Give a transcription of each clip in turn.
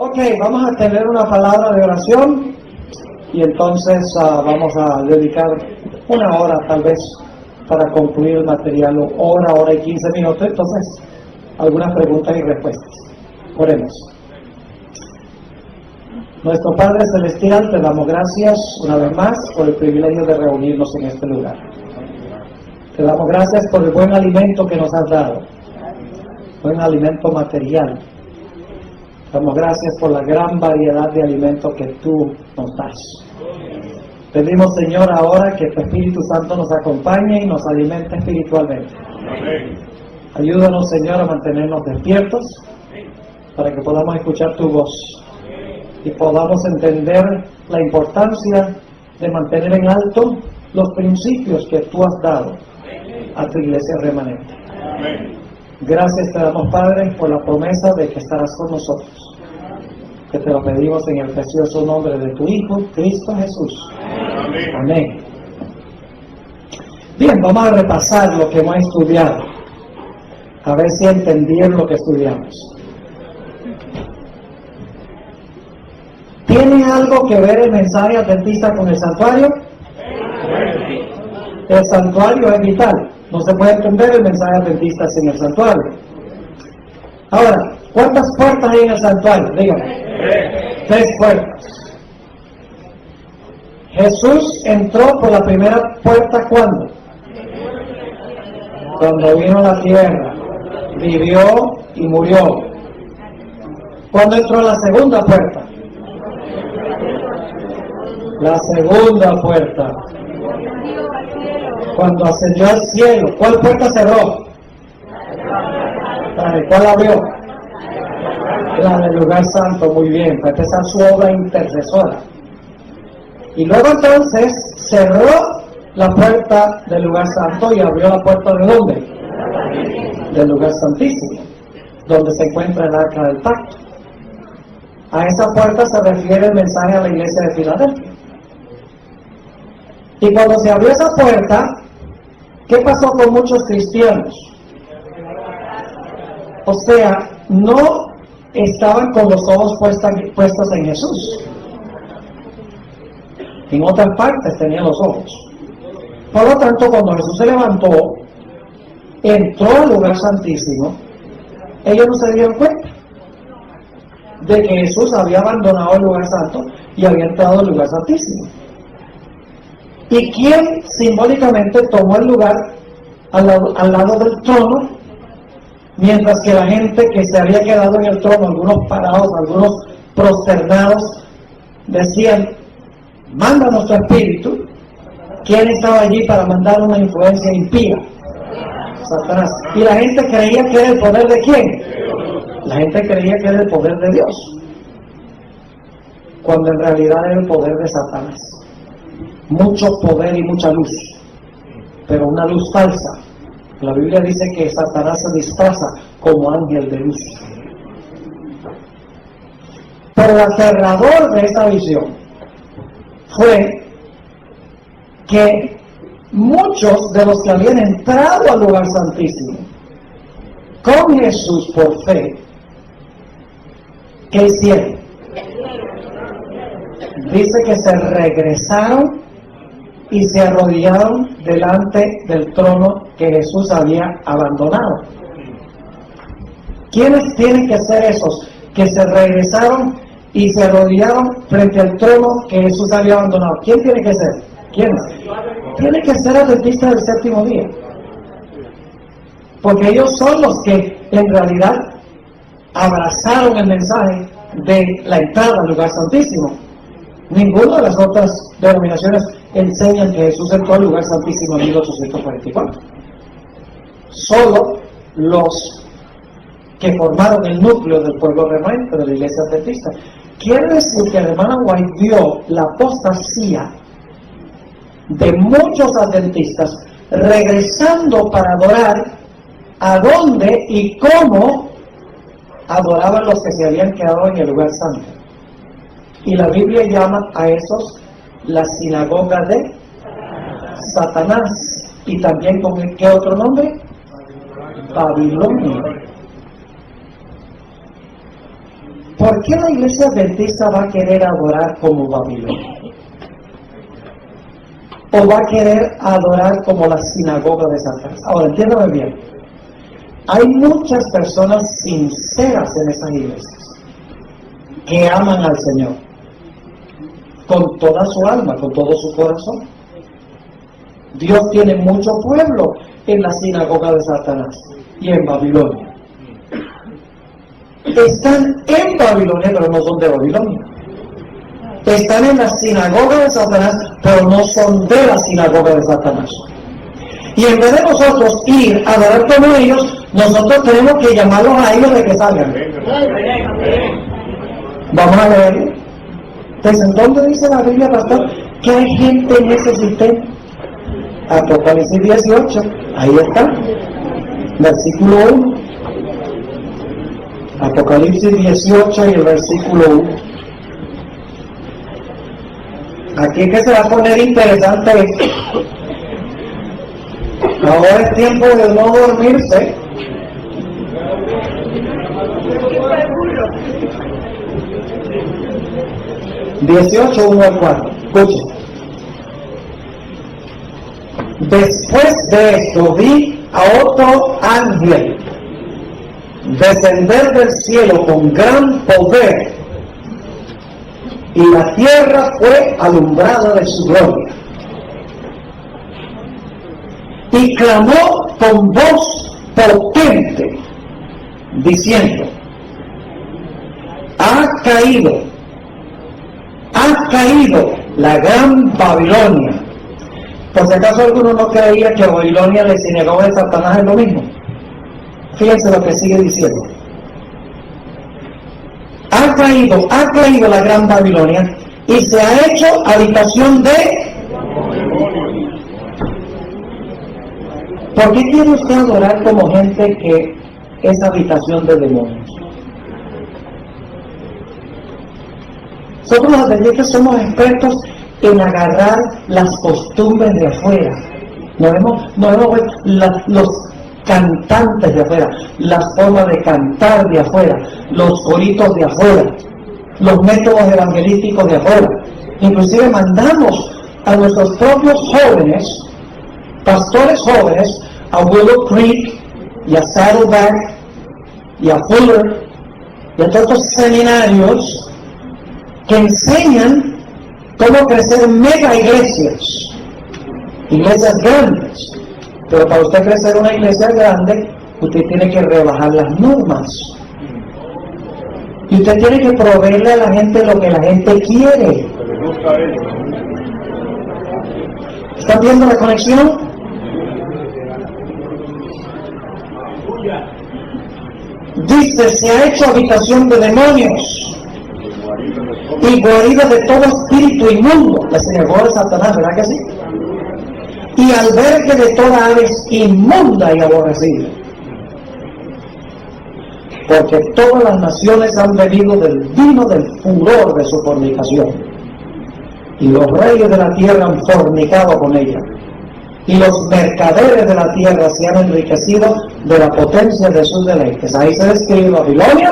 Ok, vamos a tener una palabra de oración y entonces vamos a dedicar una hora tal vez para concluir el material, hora y 15 minutos, entonces algunas preguntas y respuestas. Oremos. Nuestro Padre Celestial, te damos gracias una vez más por el privilegio de reunirnos en este lugar. Te damos gracias por el buen alimento que nos has dado, buen alimento material. Damos gracias por la gran variedad de alimentos que tú nos das. Pedimos, Señor, ahora que tu Espíritu Santo nos acompañe y nos alimente espiritualmente. Ayúdanos, Señor, a mantenernos despiertos para que podamos escuchar tu voz y podamos entender la importancia de mantener en alto los principios que tú has dado a tu iglesia remanente. Gracias te damos, Padre, por la promesa de que estarás con nosotros. Que te lo pedimos en el precioso nombre de tu Hijo, Cristo Jesús. Amén. Bien, vamos a repasar lo que hemos estudiado. A ver si entendieron lo que estudiamos. ¿Tiene algo que ver el mensaje adventista con el santuario? El santuario es vital. No se puede entender el mensaje adventista sin el santuario. Ahora, ¿cuántas puertas hay en el santuario? Díganme. 3 puertas. Jesús entró por la primera puerta, ¿cuándo? Cuando vino a la tierra, vivió y murió. ¿Cuándo entró a la segunda puerta? La segunda puerta, cuando ascendió al cielo. ¿Cuál puerta cerró? ¿Cuál abrió? La del lugar santo. Muy bien, para empezar su obra intercesora. Y luego entonces cerró la puerta del lugar santo y abrió la puerta ¿de dónde? Del lugar santísimo, donde se encuentra el arca del pacto. A esa puerta se refiere el mensaje a la iglesia de Filadelfia. Y cuando se abrió esa puerta, ¿qué pasó con muchos cristianos? O sea, no estaban con los ojos puestos en Jesús. En otras partes tenían los ojos. Por lo tanto, cuando Jesús se levantó, entró al lugar santísimo, ellos no se dieron cuenta de que Jesús había abandonado el lugar santo y había entrado al lugar santísimo. ¿Y quién simbólicamente tomó el lugar al lado del trono? Mientras que la gente que se había quedado en el trono, algunos parados, algunos prosternados, decían: mándanos tu espíritu. ¿Quién estaba allí para mandar una influencia impía? Satanás. ¿Y la gente creía que era el poder de quién? La gente creía que era el poder de Dios, cuando en realidad era el poder de Satanás. Mucho poder y mucha luz, pero una luz falsa. La Biblia dice que Satanás se disfraza como ángel de luz. Pero lo aterrador de esta visión fue que muchos de los que habían entrado al lugar santísimo con Jesús por fe, ¿qué hicieron? Dice que se regresaron y se arrodillaron delante del trono que Jesús había abandonado. ¿Quiénes tienen que ser esos que se regresaron y se arrodillaron frente al trono que Jesús había abandonado? ¿Quién tiene que ser? ¿Quiénes? Tiene que ser adventistas del séptimo día, porque ellos son los que en realidad abrazaron el mensaje de la entrada al lugar santísimo. Ninguna de las otras denominaciones enseñan que Jesús entró al lugar santísimo en 1844. Solo los que formaron el núcleo del pueblo remanente de la iglesia adventista. Quiere decir que la hermana White vio la apostasía de muchos adventistas regresando para adorar a dónde y cómo adoraban los que se habían quedado en el lugar santo. Y la Biblia llama a esos la sinagoga de Satanás. Y también con ¿qué otro nombre? Babilonia. ¿Por qué la iglesia adventista va a querer adorar como Babilonia? ¿O va a querer adorar como la sinagoga de Satanás? Ahora, entiéndame bien. Hay muchas personas sinceras en esas iglesias que aman al Señor con toda su alma, con todo su corazón. Dios tiene mucho pueblo en la sinagoga de Satanás y en Babilonia. Están en Babilonia, pero no son de Babilonia. Están en la sinagoga de Satanás, pero no son de la sinagoga de Satanás. Y en vez de nosotros ir a adorar como ellos, nosotros tenemos que llamarlos a ellos de que salgan. Vamos a leer. Entonces, ¿dónde dice la Biblia, pastor, que hay gente en ese sistema? Apocalipsis 18, ahí está, versículo 1. Apocalipsis 18 y el versículo 1. Aquí es que se va a poner interesante esto. Ahora es tiempo de no dormirse. Dieciocho, 1 al 4. Escuchen. Después de esto vi a otro ángel descender del cielo con gran poder, y la tierra fue alumbrada de su gloria. Y clamó con voz potente, diciendo: ha caído la gran Babilonia. Por si acaso alguno no creía que Babilonia de sinagoga de Satanás es lo mismo. Fíjense lo que sigue diciendo. Ha caído la gran Babilonia y se ha hecho habitación de... ¿Por qué quiere usted adorar como gente que es habitación de demonios? Nosotros los adventistas somos expertos en agarrar las costumbres de afuera. Nos vemos los cantantes de afuera, las formas de cantar de afuera, los coritos de afuera, los métodos evangelísticos de afuera. Inclusive mandamos a nuestros propios jóvenes, pastores jóvenes, a Willow Creek y a Saddleback y a Fuller y a todos estos seminarios que enseñan cómo crecer mega iglesias grandes. Pero para usted crecer una iglesia grande, usted tiene que rebajar las normas. Y usted tiene que proveerle a la gente lo que la gente quiere. ¿Están viendo la conexión? Dice, se ha hecho habitación de demonios y guarida de todo espíritu inmundo. La sinagoga de Satanás, ¿verdad que sí? Y albergue de toda aves inmunda y aborrecida. Porque todas las naciones han bebido del vino del furor de su fornicación. Y los reyes de la tierra han fornicado con ella. Y los mercaderes de la tierra se han enriquecido de la potencia de sus deleites. Ahí se describe Babilonia,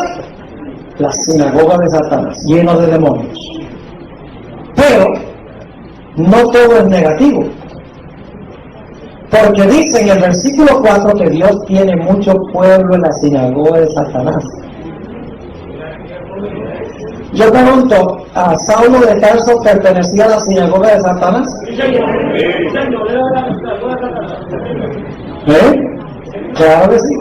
la sinagoga de Satanás, lleno de demonios. Pero no todo es negativo. Porque dice en el versículo 4 que Dios tiene mucho pueblo en la sinagoga de Satanás. Yo pregunto, ¿a Saulo de Tarso pertenecía a la sinagoga de Satanás? Claro que sí.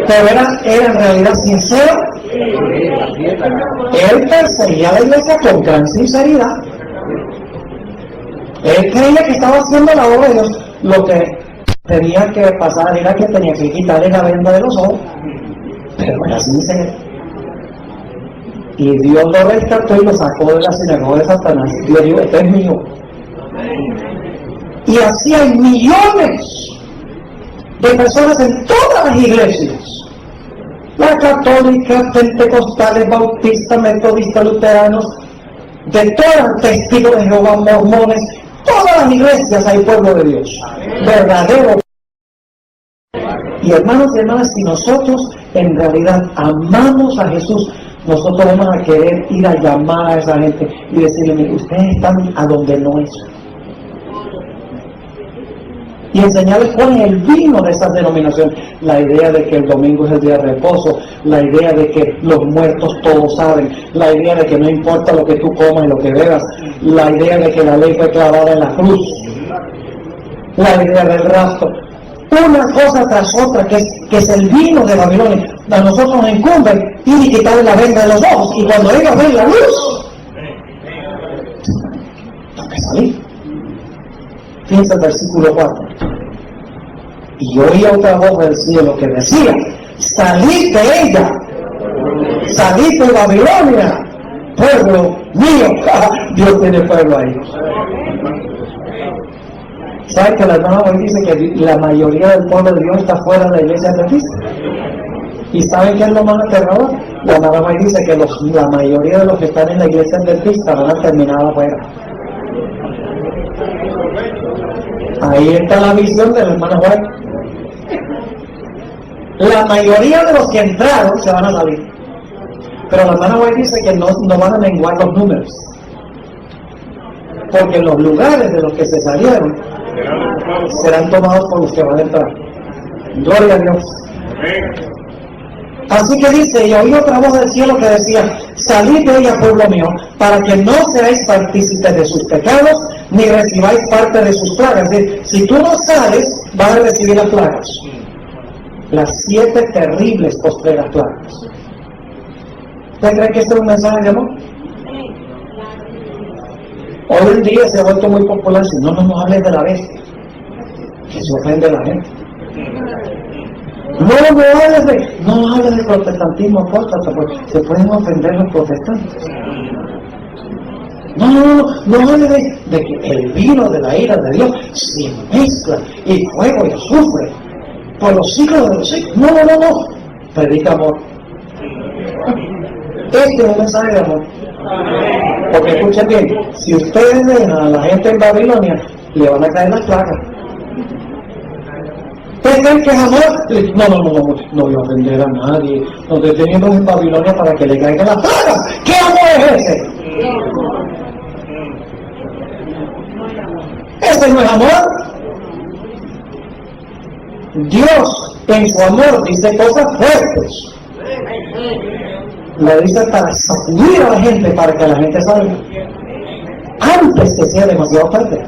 Pero era en realidad sincero. Él perseguía a la iglesia con gran sinceridad. Él creía que estaba haciendo la obra de Dios. Lo que tenía que pasar era que tenía que quitarle la venda de los ojos. Pero era sincero. Y Dios lo rescató y lo sacó de la sinagoga de Satanás. Dios dijo, este es mío. Y así hay millones de personas en todas las iglesias. La católica, pentecostales, bautistas, metodistas, luteranos, de todas, testigos de Jehová, mormones, todas las iglesias hay pueblo de Dios. Verdadero. Y hermanos y hermanas, si nosotros en realidad amamos a Jesús, nosotros vamos a querer ir a llamar a esa gente y decirle, mire, ustedes están a donde no es. Y enseñarles cuál es el vino de esas denominaciones. La idea de que el domingo es el día de reposo, la idea de que los muertos todos saben, la idea de que no importa lo que tú comas y lo que bebas, la idea de que la ley fue clavada en la cruz, la idea del rapto. Una cosa tras otra que es el vino de Babilonia. A nosotros nos incumbe ir y quitarle la venda de los ojos, y cuando ellos ven la luz, tengo que salir. Fíjense el versículo 4. Y oía otra voz del cielo que decía, salid de ella, salid de Babilonia, pueblo mío. Dios tiene pueblo ahí. ¿Sabe que la hermana hoy dice que la mayoría del pueblo de Dios está fuera de la iglesia adventista? ¿Y saben qué es lo más aterrador? La hermana hoy dice que la mayoría de los que están en la iglesia adventista van a terminar afuera. Ahí está la visión de la hermana White. La mayoría de los que entraron se van a salir. Pero la hermana White dice que no van a menguar los números. Porque en los lugares de los que se salieron serán tomados por los que van a entrar. Gloria a Dios. Así que dice, y oí otra voz del cielo que decía, salid de ella, pueblo mío, para que no seáis partícipes de sus pecados, ni recibáis parte de sus plagas. Es decir, si tú no sales, vas a recibir las plagas. Las 7 terribles postreras plagas. ¿Usted cree que este es un mensaje de amor? Hoy en día se ha vuelto muy popular decir, no hables de la bestia, que se ofende a la gente. No hables de protestantismo apóstata, porque se pueden ofender los protestantes. No hables de que el vino de la ira de Dios se mezcla y fuego y azufre por los siglos de los siglos. No. Predica amor. Este es un mensaje de amor. Porque escuchen bien, si ustedes dejan a la gente en Babilonia, le van a caer las plagas. ¿Ustedes creen que es amor? No voy a ofender a nadie. Nos detenemos en Babilonia para que le caigan las plagas. ¿Qué amor es ese? Ese no es amor. Dios en su amor dice cosas fuertes. Lo dice para sacudir a la gente, para que la gente salga antes que sea demasiado tarde.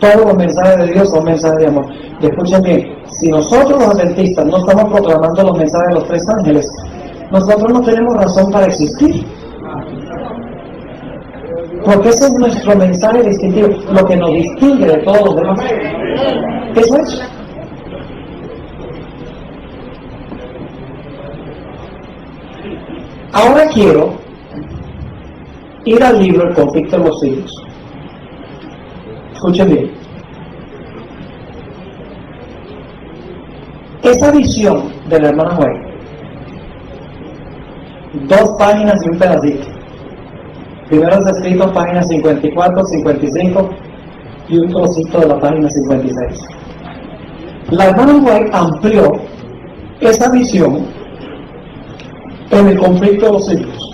Todos los mensajes de Dios son mensajes de amor. Y escuchen bien, si nosotros los adventistas no estamos proclamando los mensajes de los 3 ángeles, nosotros no tenemos razón para existir. Porque ese es nuestro mensaje distintivo, lo que nos distingue de todos los demás. Eso es. Ahora quiero ir al libro El conflicto de los siglos. Escuchen bien. Esa visión de la hermana White, 2 páginas y un pedacito. Primero está escrito en páginas 54, 55 y un trocito de la página 56. La hermana White amplió esa visión en el conflicto de los siglos.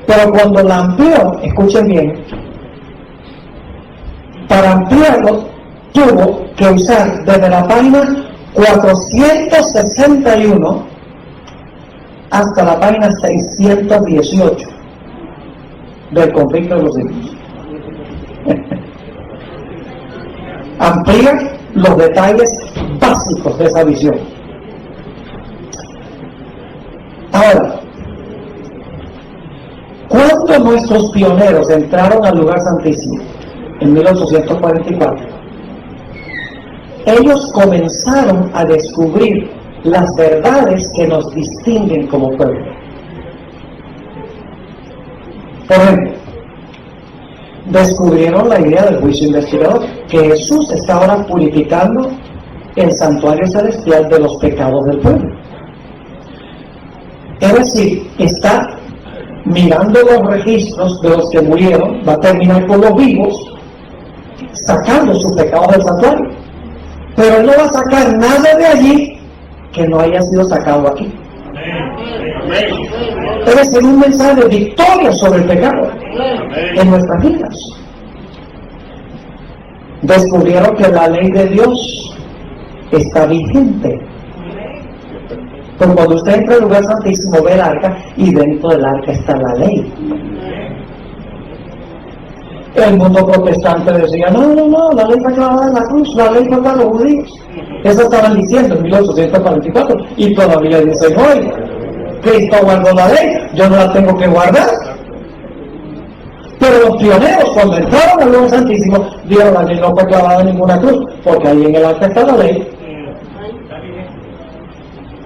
Pero cuando la amplió, escuchen bien, para ampliarlo tuvo que usar desde la página 461 hasta la página 618 del conflicto de los siglos. Amplía los detalles básicos de esa visión. Ahora, cuando nuestros pioneros entraron al lugar santísimo en 1844, ellos comenzaron a descubrir las verdades que nos distinguen como pueblo. Por ejemplo, descubrieron la idea del juicio investigador, que Jesús está ahora purificando el santuario celestial de los pecados del pueblo. Es decir, está mirando los registros de los que murieron, va a terminar con los vivos, sacando sus pecados del santuario. Pero Él no va a sacar nada de allí que no haya sido sacado aquí. Debe ser un mensaje de victoria sobre el pecado en nuestras vidas. Descubrieron que la ley de Dios está vigente. Pero cuando usted entra al lugar santísimo, ve el arca y dentro del arca está la ley. El mundo protestante decía, no, la ley fue clavada en la cruz, la ley fue para los judíos. Eso estaban diciendo en 1844 y todavía dicen hoy, Cristo guardó la ley, yo no la tengo que guardar. Pero los pioneros, cuando entraron al lugar santísimo, vieron la ley no fue clavada en ninguna cruz, porque ahí en el arca está la ley.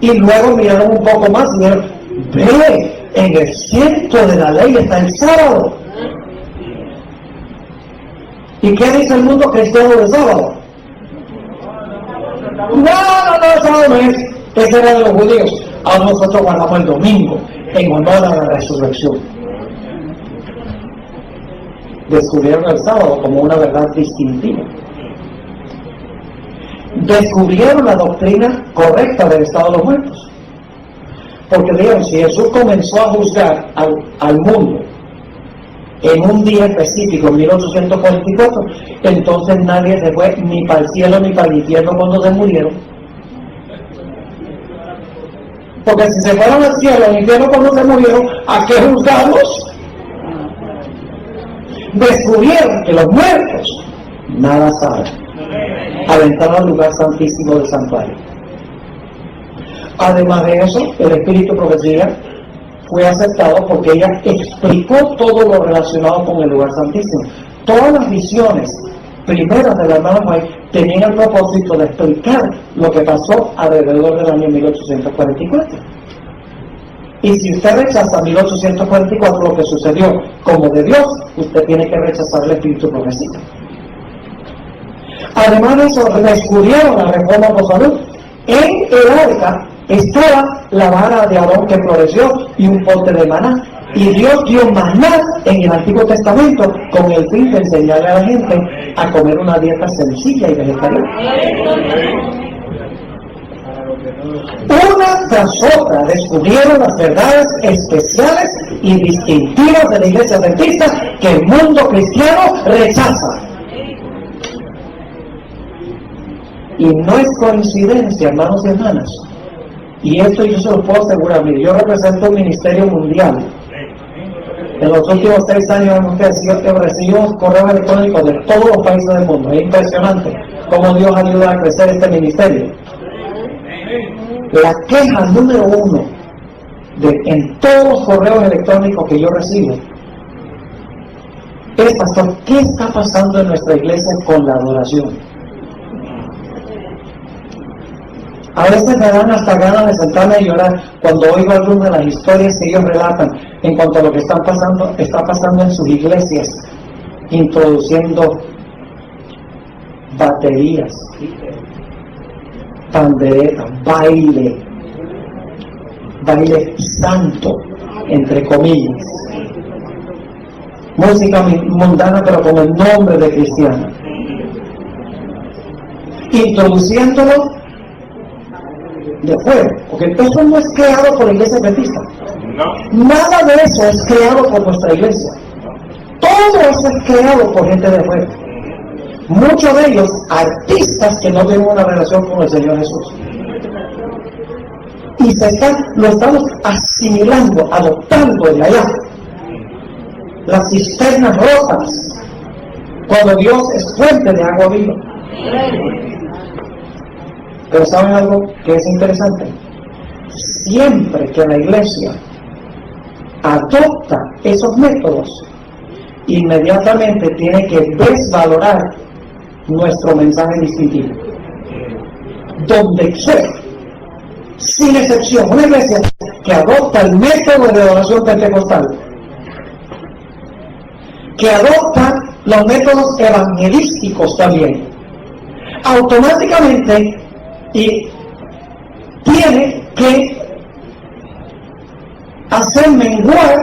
Y luego miraron un poco más y dijeron, ve, en el centro de la ley está el sábado. ¿Y qué dice el mundo cristiano del sábado? No, el sábado no es. Ese era de los judíos. Ahora nosotros guardamos el domingo en honor a la resurrección. Descubrieron el sábado como una verdad distintiva. Descubrieron la doctrina correcta del estado de los muertos. Porque dijeron, si Jesús comenzó a juzgar al mundo en un día específico, en 1844, entonces nadie se fue ni para el cielo ni para el infierno cuando se murieron. Porque si se fueron al cielo o al infierno cuando se murieron, ¿a qué juzgamos? Descubrieron que los muertos nada saben al entrar al lugar santísimo del santuario. Además de eso, el espíritu de profecía fue aceptado porque ella explicó todo lo relacionado con el lugar santísimo. Todas las visiones primeras de la hermana White tenían el propósito de explicar lo que pasó alrededor del año 1844. Y si usted rechaza 1844, lo que sucedió como de Dios, usted tiene que rechazar el espíritu profecía. Además de eso, descubrieron la reforma por salud. En el arca estaba la vara de Aarón que floreció y un pote de maná. Y Dios dio maná en el Antiguo Testamento con el fin de enseñarle a la gente a comer una dieta sencilla y vegetariana. Una tras otra descubrieron las verdades especiales y distintivas de la Iglesia Adventista que el mundo cristiano rechaza. Y no es coincidencia, hermanos y hermanas, y esto yo se lo puedo asegurar. Mire, yo represento un ministerio mundial. En los últimos 6 años hemos recibido correos electrónicos de todos los países del mundo. Es impresionante cómo Dios ayuda a crecer este ministerio. La queja número 1 en todos los correos electrónicos que yo recibo es, pastor, ¿qué está pasando en nuestra iglesia con la adoración? A veces me dan hasta ganas de sentarme a llorar cuando oigo algunas de las historias que ellos relatan en cuanto a lo que está pasando en sus iglesias, introduciendo baterías, panderetas, baile santo, entre comillas, música mundana pero con el nombre de cristiano, introduciéndolo de fuera, porque eso no es creado por la iglesia adventista. Nada de eso es creado por nuestra iglesia. Todo eso es creado por gente de fuera. Muchos de ellos artistas que no tienen una relación con el Señor Jesús. Y lo estamos asimilando, adoptando de allá. Las cisternas rotas, cuando Dios es fuente de agua viva. Pero ¿saben algo que es interesante? Siempre que la iglesia adopta esos métodos, inmediatamente tiene que desvalorar nuestro mensaje distintivo. Donde sea, sin excepción, una iglesia que adopta el método de adoración pentecostal, que adopta los métodos evangelísticos también, automáticamente y tiene que hacer menguar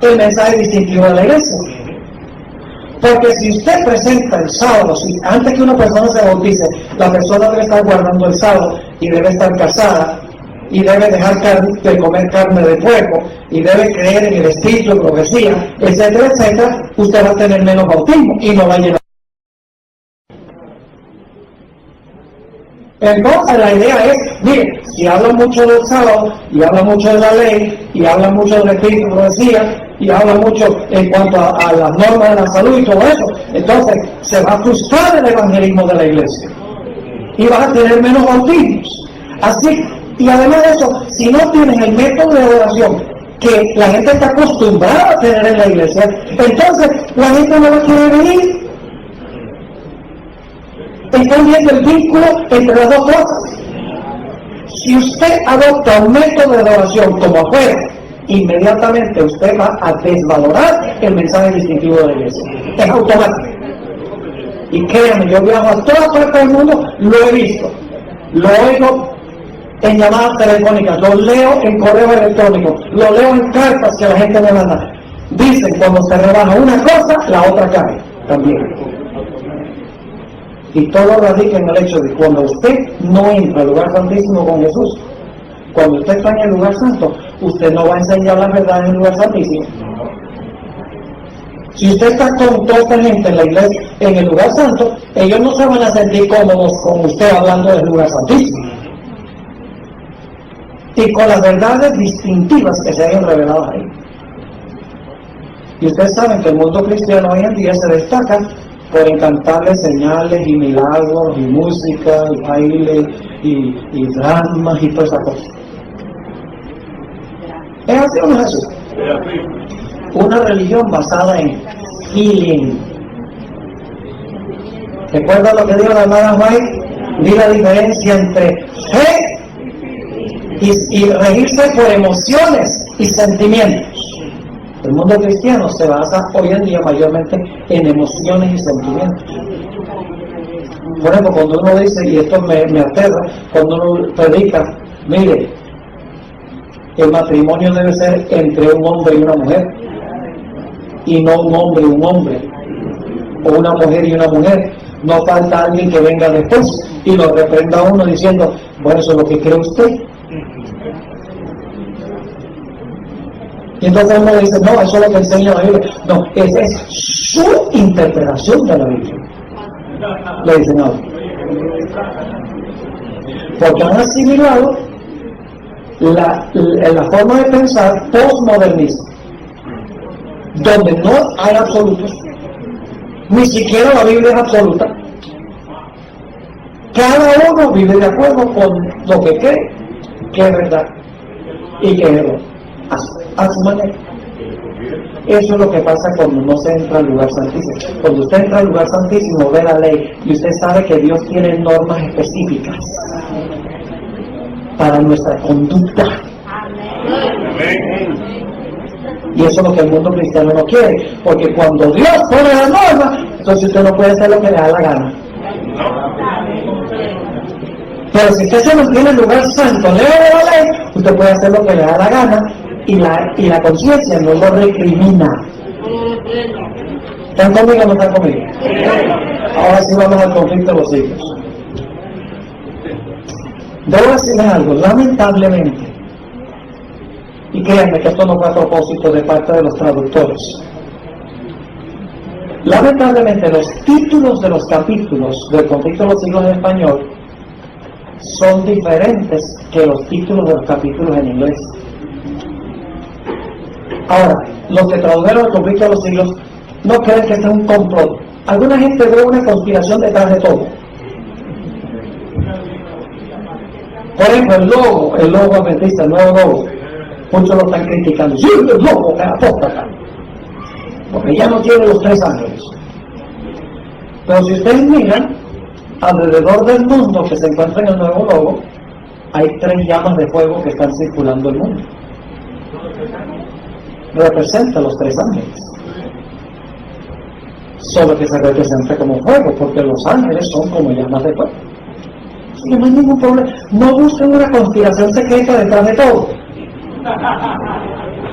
el mensaje distintivo de la iglesia. Porque si usted presenta el sábado, antes que una persona se bautice, la persona debe estar guardando el sábado y debe estar casada y debe dejar de comer carne de puerco y debe creer en el espíritu, profecía, etcétera, etcétera, usted va a tener menos bautismo y no va a llenar. Entonces la idea es, mire, si habla mucho del sábado y habla mucho de la ley y habla mucho del espíritu, profecía y habla mucho en cuanto a las normas de la salud y todo eso, entonces se va a frustrar el evangelismo de la iglesia y vas a tener menos bautismos. Así, y además de eso, si no tienes el método de adoración que la gente está acostumbrada a tener en la iglesia, entonces la gente no va a querer venir. Están viendo el vínculo entre las dos cosas. Si usted adopta un método de adoración como afuera, inmediatamente usted va a desvalorar el mensaje distintivo de la iglesia. Es automático. Y créanme, yo viajo a todas partes del mundo, lo he visto, lo oigo en llamadas telefónicas, lo leo en correo electrónico, lo leo en cartas que la gente me manda. Dicen, cuando se rebaja una cosa, la otra cae también. Y todo radica en el hecho de cuando usted no entra al lugar santísimo con Jesús, cuando usted está en el lugar santo, usted no va a enseñar la verdad en el lugar santísimo. Si usted está con toda esta gente en la iglesia, en el lugar santo, ellos no se van a sentir cómodos con usted hablando del lugar santísimo. Y con las verdades distintivas que se hayan revelado ahí. Y ustedes saben que el mundo cristiano hoy en día se destaca por encantarles señales y milagros y música y baile y dramas y todas esas cosas. ¿Es así o no es así? Una religión basada en healing. ¿Recuerda lo que dijo la hermana White? Vi la diferencia entre fe y regirse por emociones y sentimientos. El mundo cristiano se basa hoy en día mayormente en emociones y sentimientos. Por ejemplo, cuando uno dice, y esto me aterra, cuando uno predica, mire, el matrimonio debe ser entre un hombre y una mujer, y no un hombre y un hombre, o una mujer y una mujer. No falta alguien que venga después y lo reprenda a uno diciendo, bueno, eso es lo que cree usted. Y entonces uno dice, no, eso es lo que enseña la Biblia. No, esa es su interpretación de la Biblia. Le dicen a uno. Porque han asimilado la forma de pensar postmodernista, donde no hay absolutos, ni siquiera la Biblia es absoluta. Cada uno vive de acuerdo con lo que cree que es verdad y que es error, a su manera. Eso es lo que pasa cuando no se entra al lugar santísimo. Cuando usted entra al lugar santísimo, ve la ley y usted sabe que Dios tiene normas específicas para nuestra conducta. Y eso es lo que el mundo cristiano no quiere, porque cuando Dios pone las normas, entonces usted no puede hacer lo que le da la gana. Pero si usted se mantiene en el lugar santo, leo de la ley, usted puede hacer lo que le da la gana y la conciencia no lo recrimina. ¿Están conmigo o no están conmigo? Ahora sí vamos al conflicto de los hijos. Debo decirles algo, lamentablemente, y créanme que esto no fue a propósito de parte de los traductores, lamentablemente los títulos de los capítulos del conflicto de los siglos en español son diferentes que los títulos de los capítulos en inglés. Ahora, los que tradujeron el conflicto de los siglos no creen que este es un complot. Alguna gente ve una conspiración detrás de todo. Por ejemplo, el logo adventista, el nuevo logo, muchos lo están criticando. Sí, el logo es apóstata, porque ya no tiene los 3 ángeles. Pero si ustedes miran, alrededor del mundo que se encuentra en el nuevo logo, hay 3 llamas de fuego que están circulando el mundo. Representa los 3 ángeles. Solo que se representa como fuego, porque los ángeles son como llamas de fuego. Así que no hay ningún problema. No busquen una conspiración secreta detrás de todo.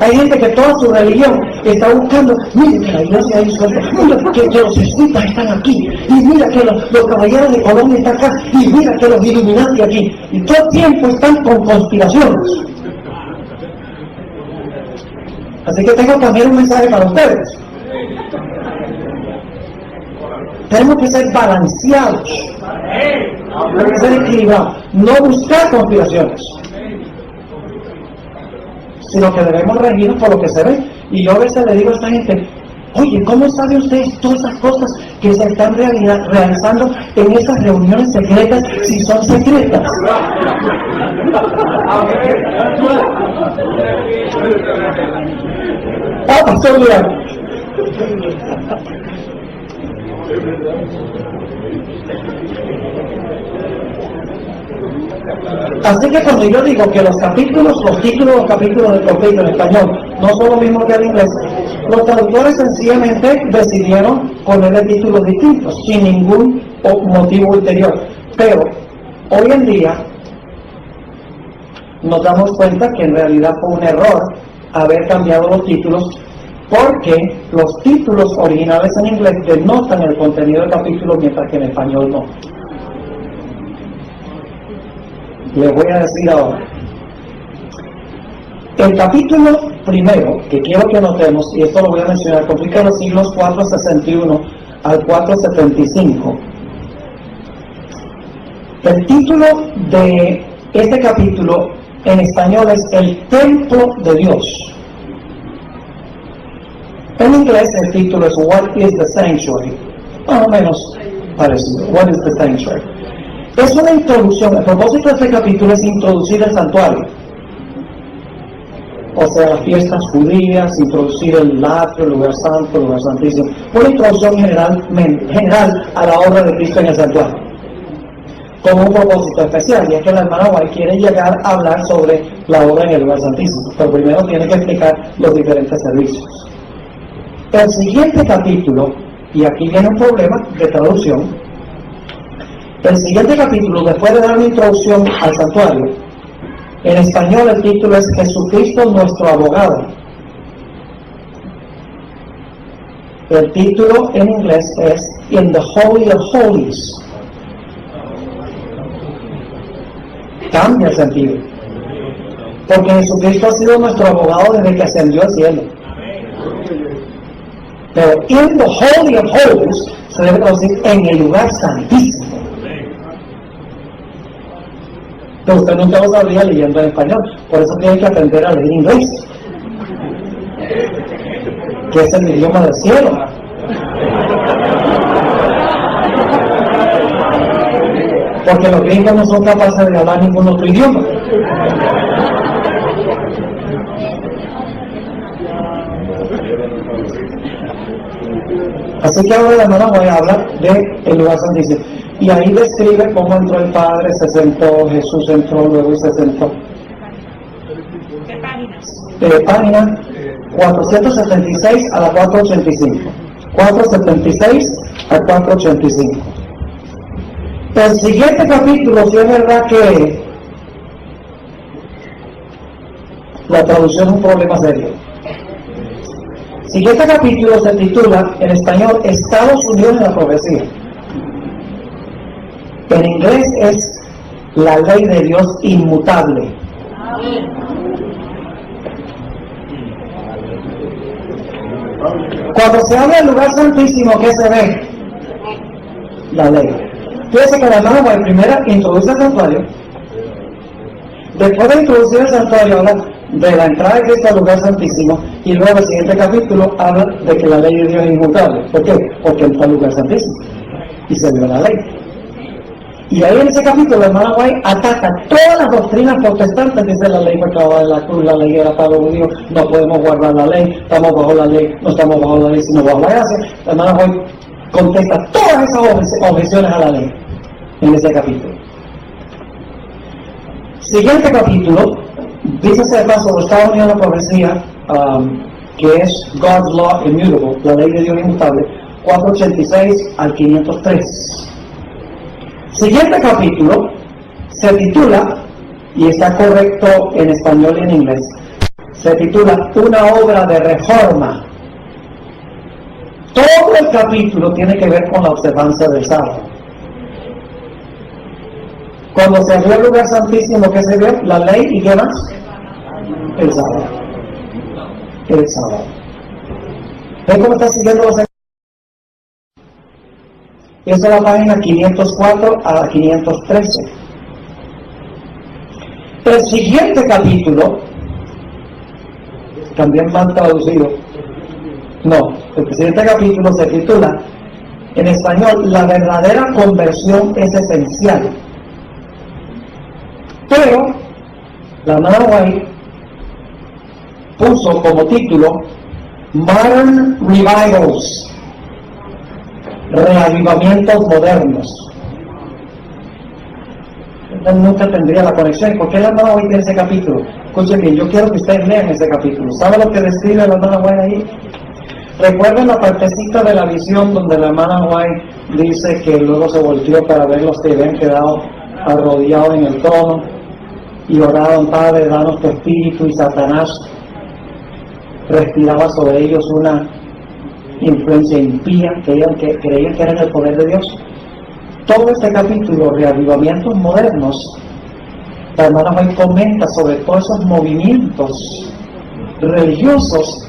Hay gente que toda su religión está buscando, mire que la iglesia ahí suelta, mira que los jesuitas están aquí, y mira que los caballeros de Colombia están acá, y mira que los Illuminati aquí, y todo el tiempo están con conspiraciones. Así que tengo también un mensaje para ustedes. Tenemos que ser balanceados, tenemos que ser equilibrados, no buscar conspiraciones, sino que debemos regirnos por lo que se ve. Y yo a veces le digo a esta gente, oye, ¿cómo sabe usted todas esas cosas que se están realizando en esas reuniones secretas si son secretas? Pastor Leal. Así que cuando yo digo que los títulos del capítulo en español no son los mismos que en inglés, los traductores sencillamente decidieron ponerle títulos distintos, sin ningún motivo ulterior. Pero hoy en día nos damos cuenta que en realidad fue un error haber cambiado los títulos, porque los títulos originales en inglés denotan el contenido del capítulo, mientras que en español no. Les voy a decir ahora. El capítulo primero, que quiero que notemos, y esto lo voy a mencionar, complica los siglos 461 al 475. El título de este capítulo en español es El Templo de Dios. En inglés el título es What is the Sanctuary? Más o menos parecido. What is the Sanctuary? Es una introducción. El propósito de este capítulo es introducir el santuario, o sea, las fiestas judías, introducir el atrio, el lugar santo, el lugar santísimo. Una introducción general a la obra de Cristo en el santuario, con un propósito especial, y es que la hermana White quiere llegar a hablar sobre la obra en el lugar santísimo, pero primero tiene que explicar los diferentes servicios. El siguiente capítulo, y aquí viene un problema de traducción, el siguiente capítulo, después de dar una introducción al santuario, en español el título es Jesucristo nuestro abogado. El título en inglés es In the Holy of Holies. Cambia el sentido, porque Jesucristo ha sido nuestro abogado desde que ascendió al cielo. Pero In the Holy of Holies se debe traducir en el lugar santísimo. Pero usted nunca lo sabría leyendo en español, por eso tiene que aprender a leer inglés, que es el idioma del cielo. Porque los gringos no son capaces de hablar ningún otro idioma. Así que ahora, hermano, voy a hablar del lugar santísimo. Y ahí describe cómo entró el Padre, se sentó, Jesús entró, luego se sentó. ¿Qué páginas? Página 476 a la 485. 476 a 485. El siguiente capítulo, si es verdad que la traducción es un problema serio. Siguiente capítulo se titula en español Estados Unidos en la profecía. En inglés es la ley de Dios inmutable. Cuando se habla del lugar santísimo, ¿qué se ve? La ley. Fíjense que la hermana White primero introduce el santuario. Después de introducir el santuario, habla de la entrada de Cristo al lugar santísimo, y luego el siguiente capítulo habla de que la ley de Dios es inmutable. ¿Por qué? Porque entró al lugar santísimo y se dio la ley. Y ahí en ese capítulo la hermana White ataca todas las doctrinas protestantes. Dice la ley fue clavada en la cruz, la ley era para los judíos, no podemos guardar la ley, estamos bajo la ley, no estamos bajo la ley sino bajo la gracia. La hermana White contesta todas esas objeciones a la ley en ese capítulo. Siguiente capítulo, dice de paso los Estados Unidos de la profecía, que es God's Law Immutable, la ley de Dios inmutable, 486 al 503. Siguiente capítulo se titula, y está correcto en español y en inglés, Se titula Una obra de reforma. Todo el capítulo tiene que ver con la observancia del sábado. Cuando se abrió el lugar santísimo, ¿qué se vio? La ley y ¿qué más? El sábado. El sábado. ¿Ven cómo está siguiendo los? Esa es la página 504 a 513. El siguiente capítulo, también mal traducido, no, el siguiente capítulo se titula, en español, La verdadera conversión es esencial. Pero, la hermana White puso como título, Modern Revivals, reavivamientos modernos. Nunca tendría la conexión. ¿Por qué la hermana White tiene ese capítulo? Escuchen bien, yo quiero que ustedes lean ese capítulo. ¿Sabe lo que describe la hermana White ahí? Recuerden la partecita de la visión donde la hermana White dice que luego se volteó para ver los que habían quedado arrodillados en el trono y oraban: Padre, danos tu espíritu, y Satanás respiraba sobre ellos una influencia impía, creían que eran el poder de Dios. Todo este capítulo, reavivamientos modernos, la hermana White comenta sobre todos esos movimientos religiosos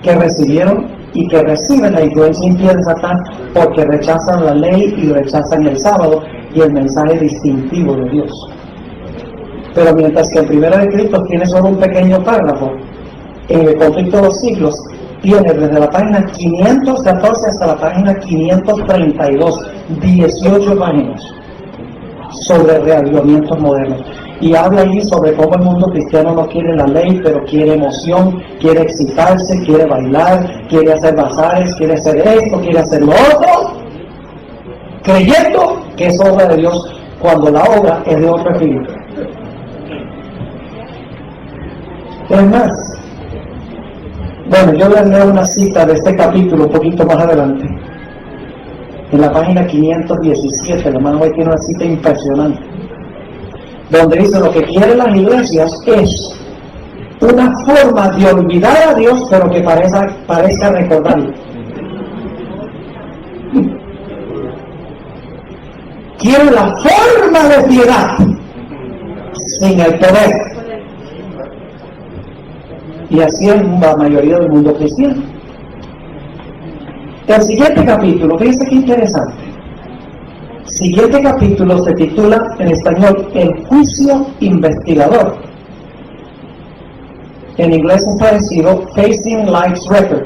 que recibieron y que reciben la influencia impía de Satán porque rechazan la ley y rechazan el sábado y el mensaje distintivo de Dios. Pero mientras que el primero de Cristo tiene solo un pequeño párrafo, en el conflicto de los siglos tiene desde la página 514 hasta la página 532, 18 páginas sobre reavivamientos modernos. Y habla allí sobre cómo el mundo cristiano no quiere la ley, pero quiere emoción, quiere excitarse, quiere bailar, quiere hacer bazares, quiere hacer esto, quiere hacer lo otro, creyendo que es obra de Dios, cuando la obra es de otro espíritu. Es más, bueno, yo les leo una cita de este capítulo un poquito más adelante. En la página 517, la hermana White tiene una cita impresionante, donde dice: lo que quieren las iglesias es una forma de olvidar a Dios, pero que parezca recordarlo. Quieren la forma de piedad sin el poder. Y así es la mayoría del mundo cristiano. El siguiente capítulo, fíjense qué interesante. Siguiente capítulo se titula en español El juicio investigador. En inglés es parecido, Facing Life's Record,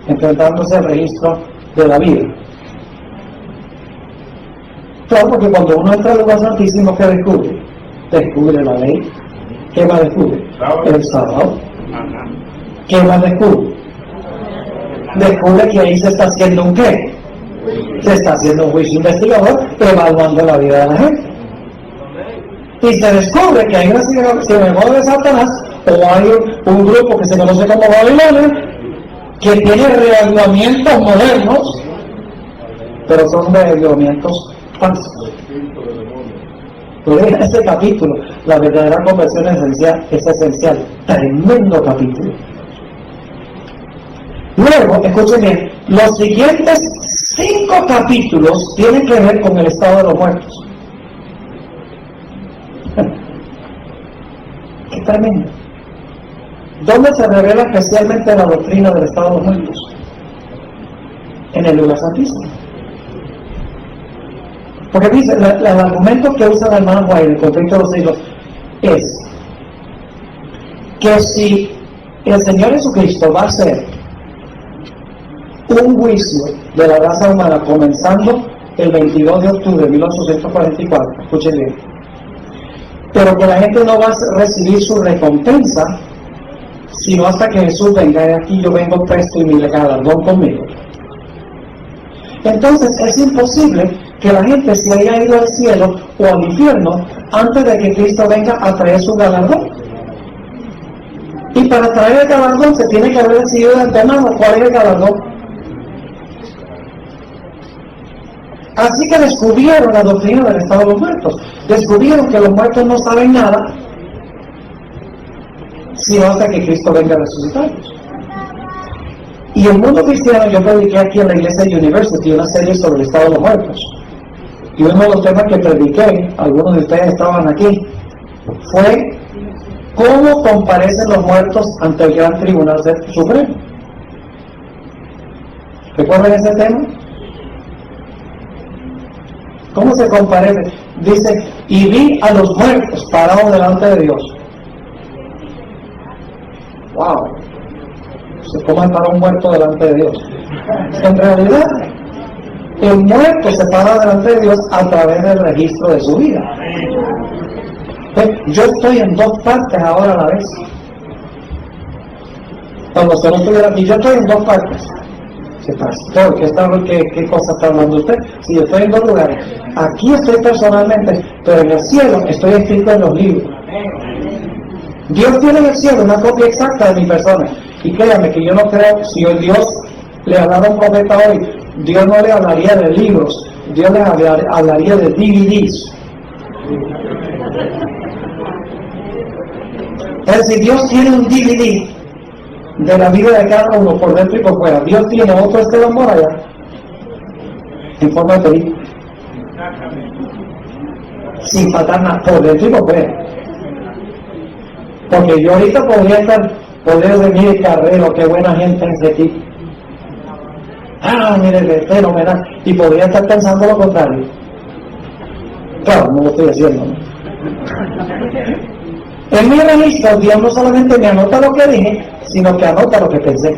enfrentándose al registro de la vida. Claro, porque cuando uno entra al lugar santísimo, ¿qué descubre? Descubre la ley. ¿Qué más descubre? El sábado. ¿Qué más descubre? Descubre que ahí se está haciendo un ¿qué? Se está haciendo un juicio investigador, evaluando la vida de la gente. Y se descubre que hay una sinagoga de Satanás, o hay un grupo que se conoce como Babilonia, que tiene reavivamientos modernos, pero son reavivamientos falsos. En este capítulo, la verdadera conversión es esencial. Tremendo capítulo. Luego, escuchen bien, los siguientes 5 capítulos tienen que ver con el estado de los muertos. Qué tremendo. ¿Dónde se revela especialmente la doctrina del estado de los muertos? En el lugar santísimo. Porque dice, el argumento que usa la hermana White en el conflicto de los siglos es que si el Señor Jesucristo va a hacer un juicio de la raza humana comenzando el 22 de octubre de 1844, escuchen bien, pero que la gente no va a recibir su recompensa sino hasta que Jesús venga. Y aquí yo vengo presto y mi galardón conmigo. Entonces es imposible que la gente se haya ido al cielo o al infierno antes de que Cristo venga a traer su galardón. Y para traer el galardón se tiene que haber decidido de antemano cuál es el galardón. Así que descubrieron la doctrina del estado de los muertos. Descubrieron que los muertos no saben nada, sino hasta que Cristo venga a resucitarlos. Y el mundo cristiano, yo prediqué aquí en la iglesia University una serie sobre el estado de los muertos. Y uno de los temas que prediqué, algunos de ustedes estaban aquí, fue cómo comparecen los muertos ante el gran tribunal supremo. ¿Recuerdan ese tema? ¿Cómo se comparece? Dice, y vi a los muertos parados delante de Dios. ¡Wow! ¿Cómo se para un muerto delante de Dios? En realidad, el muerto se para delante de Dios a través del registro de su vida. Yo estoy en dos partes ahora a la vez. Cuando usted no estuviera aquí, yo estoy en dos partes. Pastor, ¿qué cosa está hablando usted? Si yo estoy en dos lugares. Aquí estoy personalmente, pero en el cielo estoy escrito en los libros. Dios tiene en el cielo una copia exacta de mi persona. Y créanme que yo no creo, si Dios le hablara a un profeta hoy, Dios no le hablaría de libros, Dios le hablaría de DVDs. Es decir, Dios tiene un DVD de la vida de cada uno por dentro y por fuera. Dios tiene otro Esteban Moraya en forma de película, sin faltar nada, por dentro y por fuera. Porque yo ahorita podría decir, mire Carrero, qué buena gente es ese equipo. Mire, fenomenal. Y podría estar pensando lo contrario. Claro, no lo estoy haciendo, ¿no? En mi registro, Dios no solamente me anota lo que dije, sino que anota lo que pensé.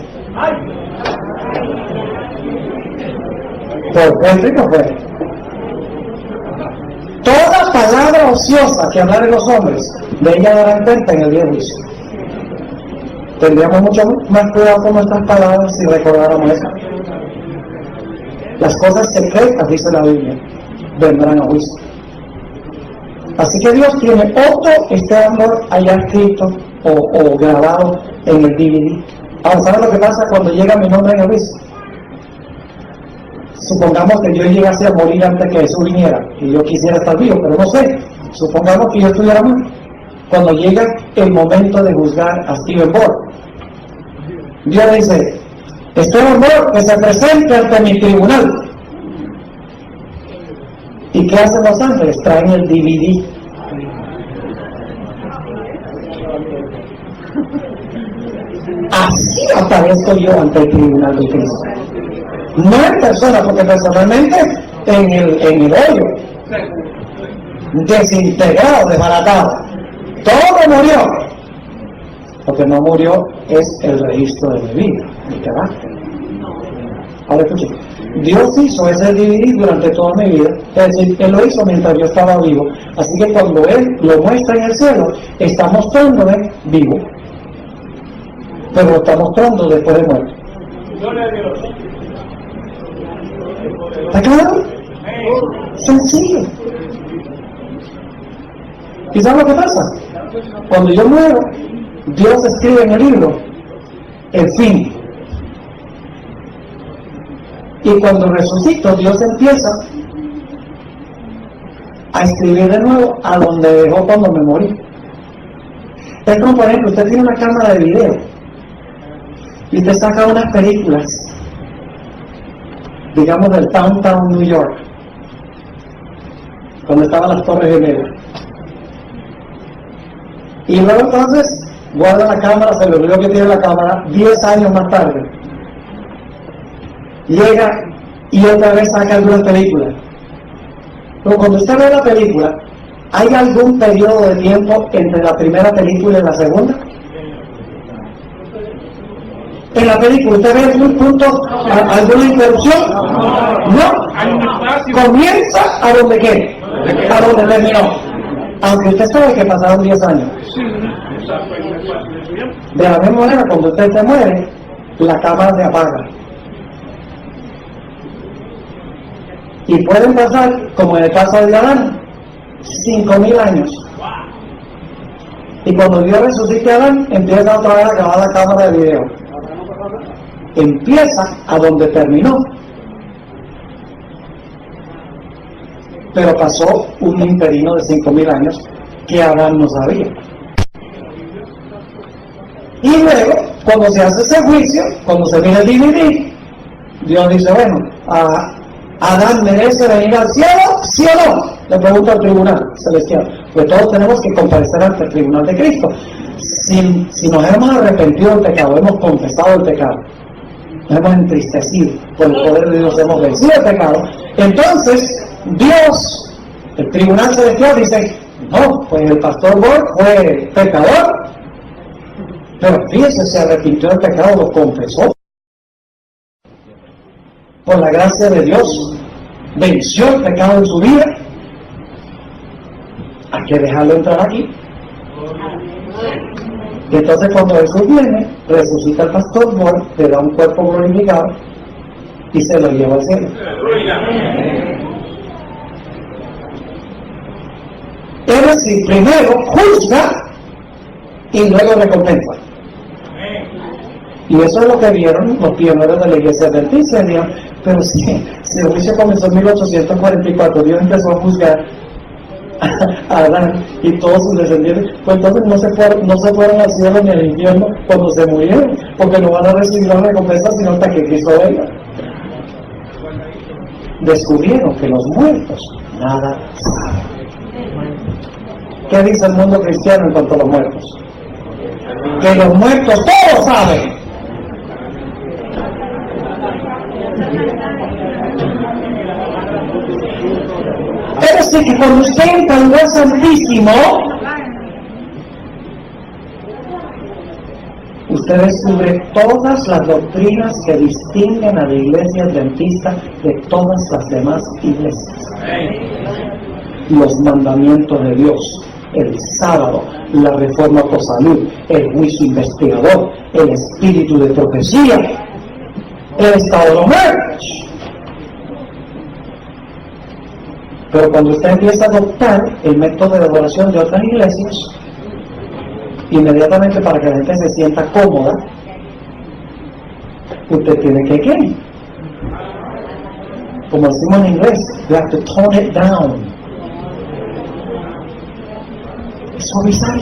Por dentro y por fuera. Toda palabra ociosa que hablan los hombres, de ella darán cuenta en el día de juicio. Tendríamos mucho más cuidado con nuestras palabras si recordáramos eso. Las cosas secretas, dice la Biblia, vendrán a juicio. Así que Dios tiene otro amor allá escrito o grabado en el DVD. Ahora, ¿saben lo que pasa cuando llega mi nombre en el juicio? Supongamos que yo llegase a morir antes que Jesús viniera y yo quisiera estar vivo, pero no sé. Supongamos que yo estuviera mal. Cuando llega el momento de juzgar a Stephen Bohr, Dios dice, Stephen Bohr, que se presente ante mi tribunal. ¿Y qué hacen los ángeles? Traen el DVD. Así aparezco yo ante el tribunal de Cristo. No en persona, porque personalmente en el hoyo, desintegrado, desbaratado. Todo murió. Lo que no murió es el registro de mi vida, mi carácter. Ahora escuchen, Dios hizo ese DVD durante toda mi vida, es decir, Él lo hizo mientras yo estaba vivo. Así que cuando Él lo muestra en el cielo, está mostrándome vivo, pero lo está mostrando después de muerto. ¿Está claro? Sencillo. ¿Y sabes lo que pasa? Cuando yo muero, Dios escribe en el libro el fin. Y cuando resucito, Dios empieza a escribir de nuevo a donde dejó cuando me morí. Es como, por ejemplo, usted tiene una cámara de video y usted saca unas películas, digamos del Downtown New York, cuando estaban las Torres Gemelas. Y luego entonces guarda la cámara, se le olvidó que tiene la cámara, 10 años más tarde llega y otra vez saca alguna película. Pero cuando usted ve la película, ¿hay algún periodo de tiempo entre la primera película y la segunda? En la película, ¿usted ve algún punto, alguna interrupción? No. Comienza a donde qué, a donde terminó. Aunque usted sabe que pasaron 10 años. De la misma manera, cuando usted se muere, la cámara se apaga. Y pueden pasar, como en el caso de Adán, 5,000 años. Y cuando Dios resucite a Adán, empieza otra vez a grabar la cámara de video. Empieza a donde terminó. Pero pasó un interino de 5,000 años que Adán no sabía. Y luego, cuando se hace ese juicio, cuando se mira el DVD, Dios dice, bueno, Adán merece venir al cielo, ¿sí o no? Le pregunto al tribunal celestial, pues todos tenemos que comparecer ante el tribunal de Cristo. Si nos hemos arrepentido del pecado, hemos confesado el pecado, nos hemos entristecido por el poder de Dios, hemos vencido el pecado, entonces Dios, el tribunal celestial dice, no, pues el pastor Borg fue pecador, pero fíjese, se arrepintió del pecado, lo confesó. Por la gracia de Dios, venció el pecado en su vida. Hay que dejarlo entrar aquí. Y entonces cuando Jesús viene, resucita al pastor Borg, le da un cuerpo glorificado y se lo lleva al cielo. Es decir, primero juzga y luego recompensa. Y eso es lo que vieron los pioneros de la iglesia adventista. Pero si el juicio comenzó en 1844, Dios empezó a juzgar a Adán y todos sus descendientes, pues entonces no se fueron al cielo ni al infierno cuando se murieron, porque no van a recibir la recompensa sino hasta que Cristo venga. Descubrieron que los muertos nada saben. ¿Qué dice el mundo cristiano en cuanto a los muertos? Que los muertos todos saben. Es decir, que cuando usted entra al lugar santísimo, usted descubre todas las doctrinas que distinguen a la iglesia adventista de todas las demás iglesias. Los mandamientos de Dios, el sábado, la reforma por salud, el juicio investigador, el espíritu de profecía, el estado de los muertos. Pero cuando usted empieza a adoptar el método de adoración de otras iglesias, inmediatamente para que la gente se sienta cómoda, usted tiene que ¿qué? Como decimos en inglés, you have to tone it down. Suavizar,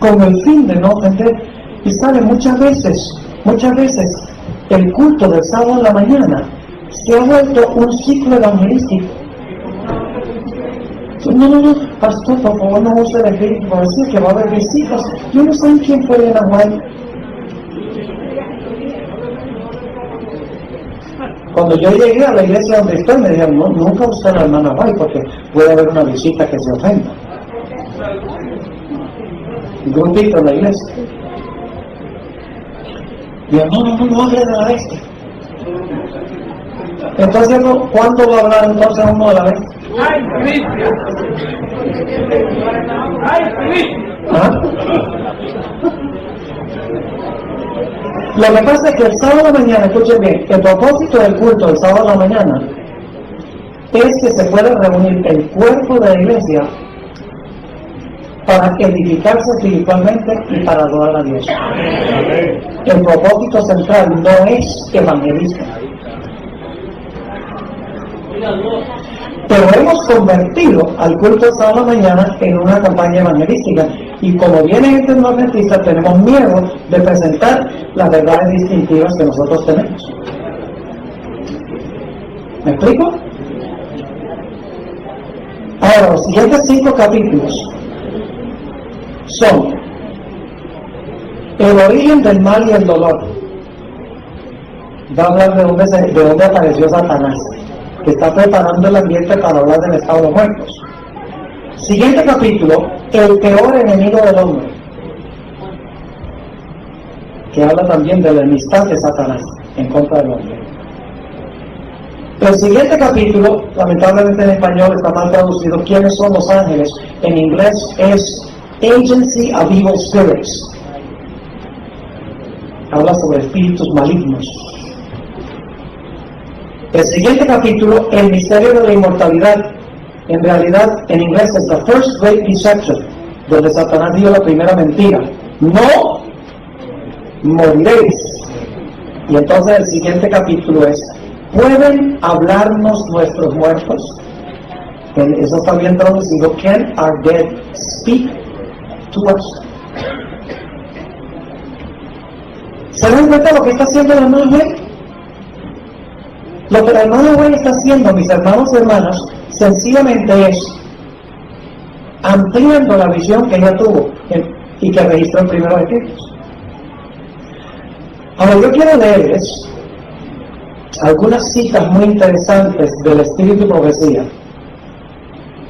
con el fin de no ofender. Y sabe, muchas veces el culto del sábado en la mañana se ha vuelto un ciclo evangelístico. No, pastor, por favor no use el espíritu para decir que va a haber visitas. Yo no sé quién fue en White. Cuando yo llegué a la iglesia donde estoy, me dijeron, no, nunca usé a la hermana White porque puede haber una visita que se ofenda. Un grupito en la iglesia. Digo, no hable de la bestia. Entonces, ¿cuándo va a hablar entonces uno de la bestia? ¿Ah? Lo que pasa es que el sábado de la mañana, escuchen bien, el propósito del culto del sábado de la mañana es que se pueda reunir el cuerpo de la iglesia para edificarse espiritualmente y para adorar a Dios. El propósito central no es evangelismo. Pero hemos convertido al culto de sábado de la mañana en una campaña evangelística. Y como viene gente no adventista, tenemos miedo de presentar las verdades distintivas que nosotros tenemos. ¿Me explico? Ahora, los siguientes 5 capítulos son el origen del mal y el dolor. Va a hablar de dónde apareció Satanás, que está preparando el ambiente para hablar del estado de los muertos. Siguiente capítulo, el peor enemigo del hombre, que habla también de la enemistad de Satanás en contra del hombre. El siguiente capítulo, lamentablemente en español está mal traducido, ¿quiénes son los ángeles? En inglés es Agency of Evil Spirits. Habla sobre espíritus malignos. El siguiente capítulo, el misterio de la inmortalidad. En realidad, en inglés es The First Great Deception, donde Satanás dio la primera mentira. No moriréis. Y entonces el siguiente capítulo es, ¿pueden hablarnos nuestros muertos? Eso está bien traducido. Can our dead speak to us? ¿Se dan cuenta de lo que está haciendo la hermana Gwen? Lo que la hermana Gwen está haciendo, mis hermanos y hermanas, sencillamente es ampliando la visión que ella tuvo y que registró en Primeros Escritos. Ahora yo quiero leerles algunas citas muy interesantes del Espíritu y Profecía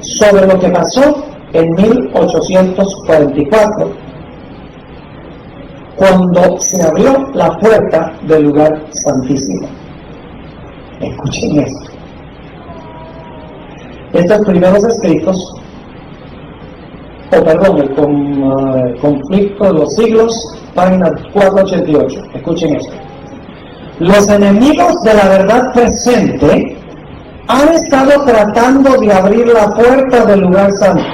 sobre lo que pasó en 1844, cuando se abrió la puerta del lugar santísimo. Escuchen esto. Estos Primeros Escritos, el conflicto de los siglos, página 488. Escuchen esto. Los enemigos de la verdad presente han estado tratando de abrir la puerta del lugar santo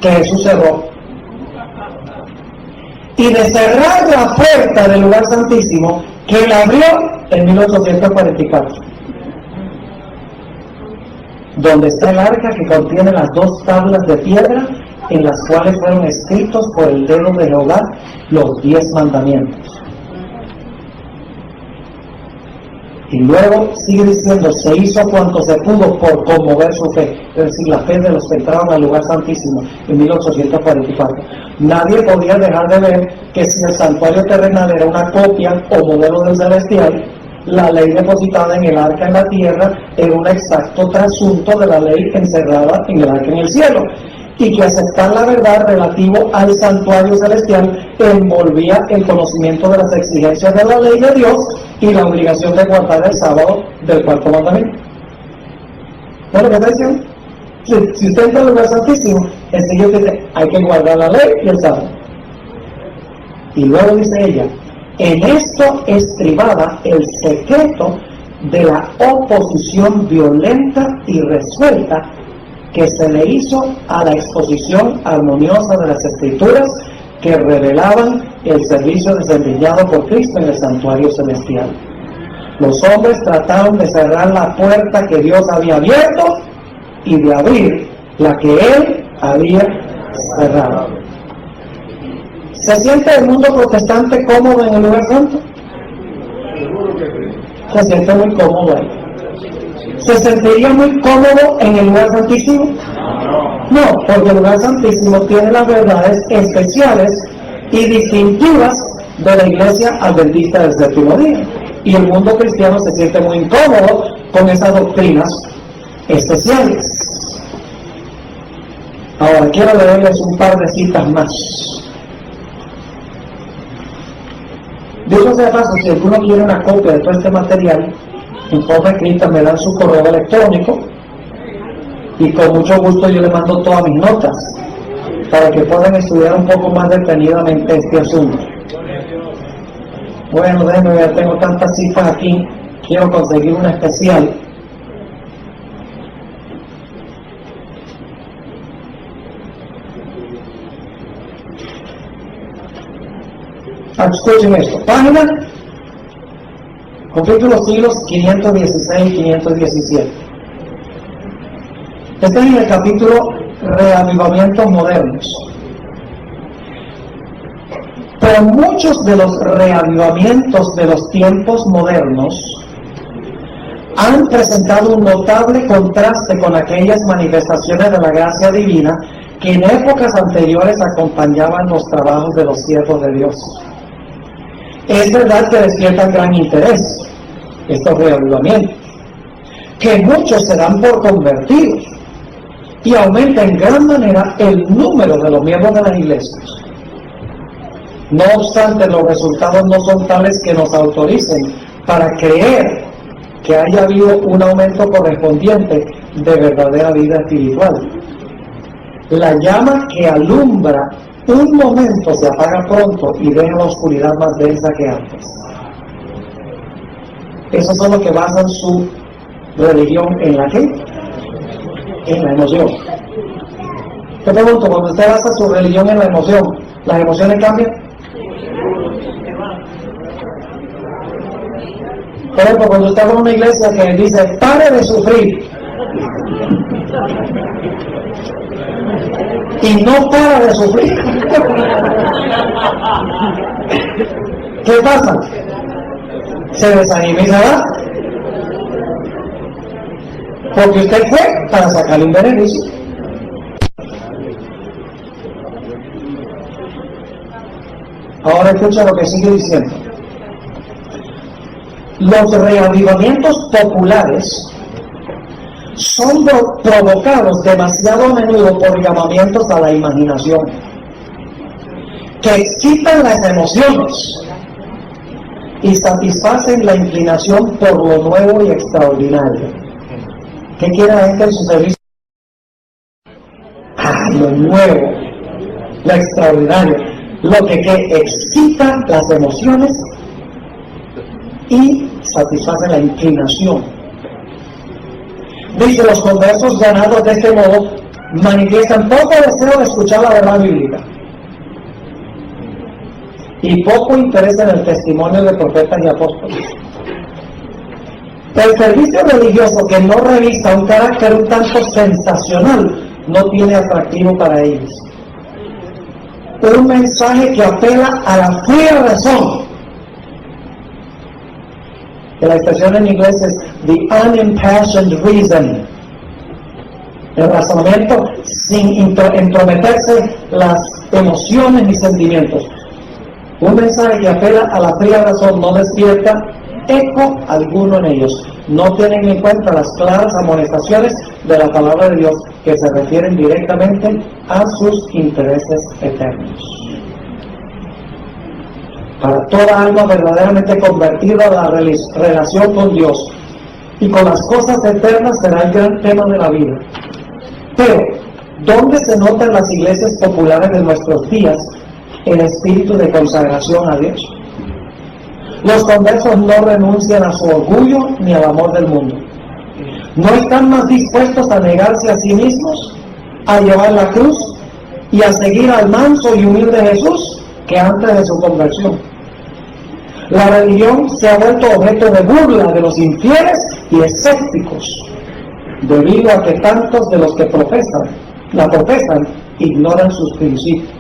que Jesús cerró, y de cerrar la puerta del lugar santísimo que él abrió en 1844, donde está el arca que contiene las 2 tablas de piedra en las cuales fueron escritos por el dedo de Jehová los 10 mandamientos. Y luego sigue diciendo, se hizo cuanto se pudo por conmover su fe, es decir, la fe de los que entraron al lugar santísimo en 1844. Nadie podía dejar de ver que si el santuario terrenal era una copia o modelo del celestial, la ley depositada en el arca en la tierra era un exacto trasunto de la ley encerrada en el arca en el cielo, y que aceptar la verdad relativo al santuario celestial envolvía el conocimiento de las exigencias de la ley de Dios y la obligación de guardar el sábado del 4º mandamiento. Bueno, ¿qué está diciendo? Si usted entra al lugar santísimo, enseguida dice, hay que guardar la ley y el sábado. Y luego dice ella, en esto estribaba el secreto de la oposición violenta y resuelta que se le hizo a la exposición armoniosa de las Escrituras que revelaban el servicio desempeñado por Cristo en el santuario celestial. Los hombres trataron de cerrar la puerta que Dios había abierto y de abrir la que Él había cerrado. ¿Se siente el mundo protestante cómodo en el lugar santo? Se siente muy cómodo ahí. ¿Se sentiría muy cómodo en el lugar santísimo? No, porque el lugar santísimo tiene las verdades especiales y distintivas de la iglesia adventista del 7º día. Y el mundo cristiano se siente muy incómodo con esas doctrinas especiales. Ahora quiero leerles un par de citas más. Dicho sea paso, si alguno quiere una copia de todo este material, en forma escrita me dan su correo electrónico y con mucho gusto yo le mando todas mis notas para que puedan estudiar un poco más detenidamente este asunto. Bueno, déjenme ver, tengo tantas citas aquí, quiero conseguir una especial. Escuchen esto, página conflicto de los siglos 516 y 517. Este es el capítulo Reavivamientos modernos. Pero muchos de los reavivamientos de los tiempos modernos han presentado un notable contraste con aquellas manifestaciones de la gracia divina que en épocas anteriores acompañaban los trabajos de los siervos de Dios. Es verdad que despiertan gran interés estos reavivamientos, que muchos se dan por convertidos y aumenta en gran manera el número de los miembros de las iglesias. No obstante, los resultados no son tales que nos autoricen para creer que haya habido un aumento correspondiente de verdadera vida espiritual. La llama que alumbra un momento se apaga pronto y deja la oscuridad más densa que antes. Esos son los que basan su religión en la ¿qué? En la emoción. Te pregunto, cuando usted basa su religión en la emoción, ¿las emociones cambian? Por ejemplo, cuando usted va a una iglesia que dice, pare de sufrir, y no para de sufrir, ¿qué pasa? Se desanima y se va. Porque usted fue para sacarle un beneficio. Ahora escucha lo que sigue diciendo. Los reavivamientos populares son provocados demasiado a menudo por llamamientos a la imaginación, que excitan las emociones y satisfacen la inclinación por lo nuevo y extraordinario. ¿Qué quiere la gente en su servicio? Lo nuevo, lo extraordinario, lo que excita las emociones y satisface la inclinación. Dice, los conversos ganados de este modo manifiestan poco deseo de escuchar la verdad bíblica y poco interés en el testimonio de profetas y apóstoles. El servicio religioso que no revista un carácter un tanto sensacional no tiene atractivo para ellos. Un mensaje que apela a la fría razón. La expresión en inglés es the unimpassioned reason. El razonamiento sin entrometerse las emociones ni sentimientos. Un mensaje que apela a la fría razón no despierta eco alguno en ellos. No tienen en cuenta las claras amonestaciones de la palabra de Dios que se refieren directamente a sus intereses eternos. Para toda alma verdaderamente convertida, la relación con Dios y con las cosas eternas será el gran tema de la vida. Pero, ¿dónde se nota en las iglesias populares de nuestros días el espíritu de consagración a Dios? Los conversos no renuncian a su orgullo ni al amor del mundo. No están más dispuestos a negarse a sí mismos, a llevar la cruz y a seguir al manso y humilde Jesús que antes de su conversión. La religión se ha vuelto objeto de burla de los infieles y escépticos, debido a que tantos de los que la profesan ignoran sus principios.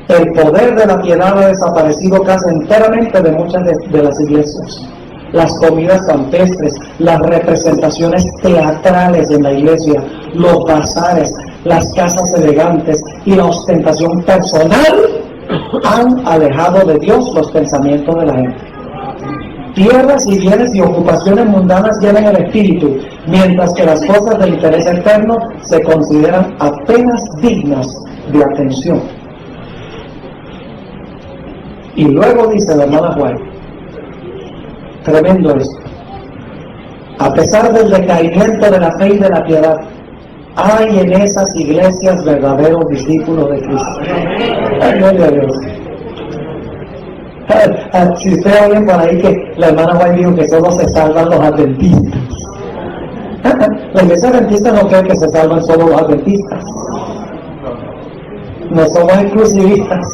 El poder de la piedad ha desaparecido casi enteramente de muchas de las iglesias. Las comidas campestres, las representaciones teatrales en la iglesia, los bazares, las casas elegantes y la ostentación personal han alejado de Dios los pensamientos de la gente. Tierras y bienes y ocupaciones mundanas llenan el espíritu, mientras que las cosas de interés eterno se consideran apenas dignas de atención. Y luego dice la hermana Juan, tremendo esto, a pesar del decaimiento de la fe y de la piedad, hay en esas iglesias verdaderos discípulos de Cristo. Gloria a Dios. Si usted oye por ahí que la hermana Juan dijo que solo se salvan los adventistas. La iglesia adventista no cree que se salvan solo los adventistas. No somos exclusivistas.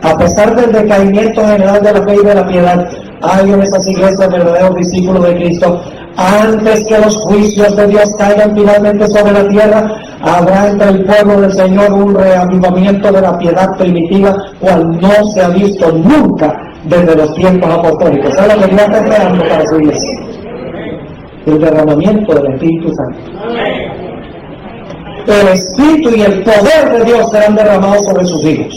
A pesar del decaimiento general de la fe y de la piedad, hay en esas iglesias verdaderos discípulos de Cristo. Antes que los juicios de Dios caigan finalmente sobre la tierra, habrá entre el pueblo del Señor un reavivamiento de la piedad primitiva, cual no se ha visto nunca desde los tiempos apostólicos. ¿Sabe lo que Dios está esperando para su iglesia? El derramamiento del Espíritu Santo. El Espíritu y el poder de Dios serán derramados sobre sus hijos.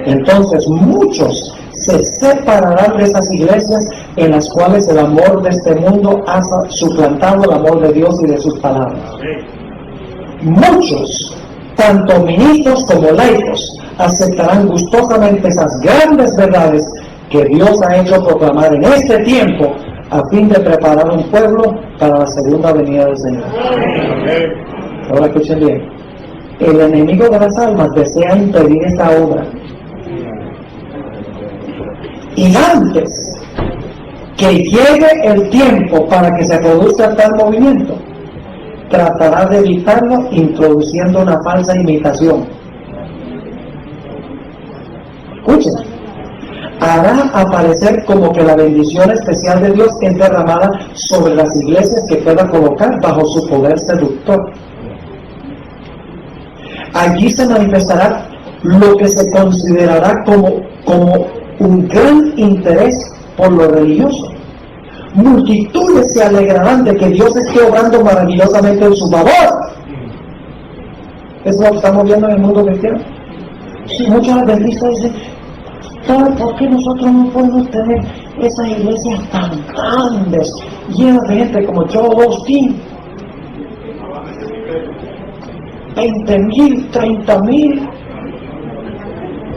Entonces muchos se separarán de esas iglesias en las cuales el amor de este mundo ha suplantado el amor de Dios y de sus palabras. Muchos, tanto ministros como laicos, aceptarán gustosamente esas grandes verdades que Dios ha hecho proclamar en este tiempo a fin de preparar un pueblo para la segunda venida del Señor. Ahora escuchen bien. El enemigo de las almas desea impedir esta obra. Y antes que llegue el tiempo para que se produzca tal movimiento, tratará de evitarlo introduciendo una falsa imitación. Escuchen, hará aparecer como que la bendición especial de Dios es derramada sobre las iglesias que pueda colocar bajo su poder seductor. Allí se manifestará lo que se considerará como un gran interés por lo religioso. Multitudes se alegrarán de que Dios esté obrando maravillosamente en su favor. Eso es lo que estamos viendo en el mundo cristiano. Muchos adventistas dicen, ¿por qué nosotros no podemos tener esas iglesias tan grandes, llenas de gente como Joel Osteen? 20,000, 30,000.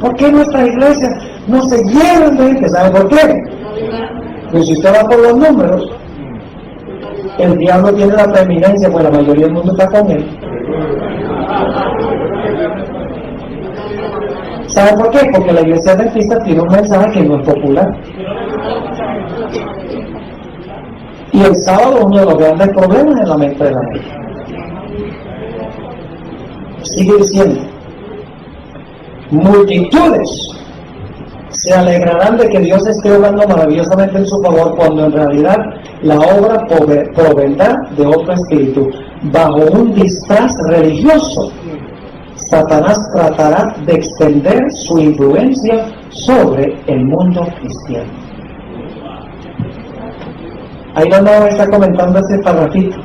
¿Por qué nuestras iglesias no se llenan de gente? ¿Sabe por qué? Pues si usted va por los números, el diablo tiene la preeminencia, pues la mayoría del mundo está con él. ¿Sabe por qué? Porque la iglesia adventista tiene un mensaje que no es popular. Y el sábado uno de los grandes problemas en la mente de la gente. Sigue diciendo, multitudes se alegrarán de que Dios esté obrando maravillosamente en su favor, cuando en realidad la obra provendrá de otro espíritu. Bajo un disfraz religioso, Satanás tratará de extender su influencia sobre el mundo cristiano. Ahí la nueva está comentando este parrafito,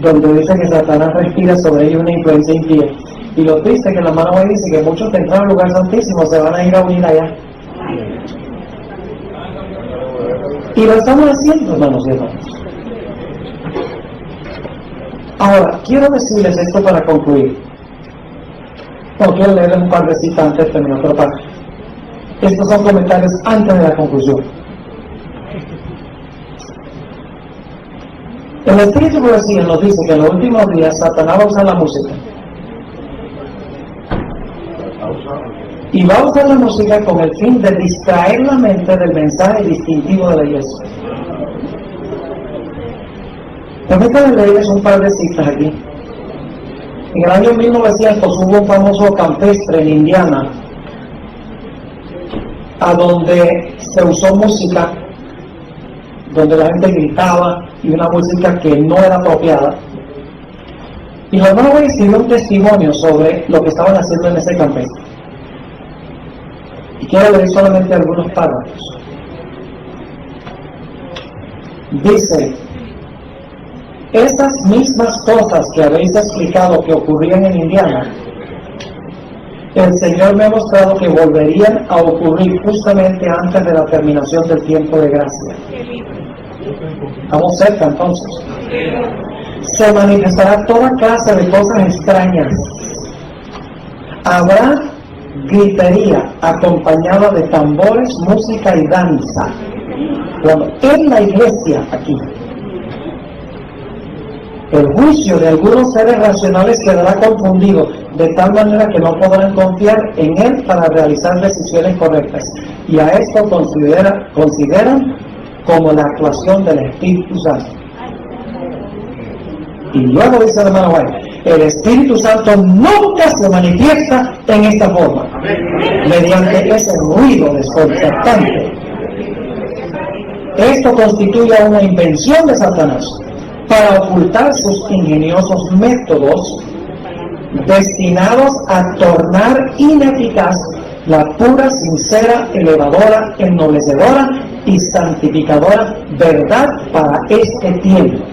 donde dice que Satanás respira sobre ellos una influencia impía. Y lo triste que la mano hoy dice que muchos que entraron al lugar santísimo se van a ir a unir allá. Y lo estamos haciendo, hermanos y hermanas. Ahora, quiero decirles esto para concluir. No quiero leerles un par de citas antes de terminar, pero estos son comentarios antes de la conclusión. El Espíritu de Profecía nos dice que en los últimos días Satanás va a usar la música. Y va a usar la música con el fin de distraer la mente del mensaje distintivo de la iglesia. Permítanme leerles un par de citas aquí. En el año 1900 hubo un famoso campestre en Indiana, a donde se usó música, donde la gente gritaba, y una música que no era apropiada. Y los hermanos escribió un testimonio sobre lo que estaban haciendo en ese campestre. Y quiero leer solamente algunos párrafos. Dice, estas mismas cosas que habéis explicado que ocurrían en Indiana, el Señor me ha mostrado que volverían a ocurrir justamente antes de la terminación del tiempo de gracia. Estamos cerca entonces. Se manifestará toda clase de cosas extrañas. Habrá gritería acompañada de tambores, música y danza. Bueno, en la iglesia aquí, el juicio de algunos seres racionales quedará confundido, de tal manera que no podrán confiar en él para realizar decisiones correctas. Y a esto consideran como la actuación del Espíritu Santo. Y luego dice el hermano White, el Espíritu Santo nunca se manifiesta en esta forma, mediante ese ruido desconcertante. Esto constituye una invención de Satanás para ocultar sus ingeniosos métodos destinados a tornar ineficaz la pura, sincera, elevadora, ennoblecedora y santificadora verdad para este tiempo.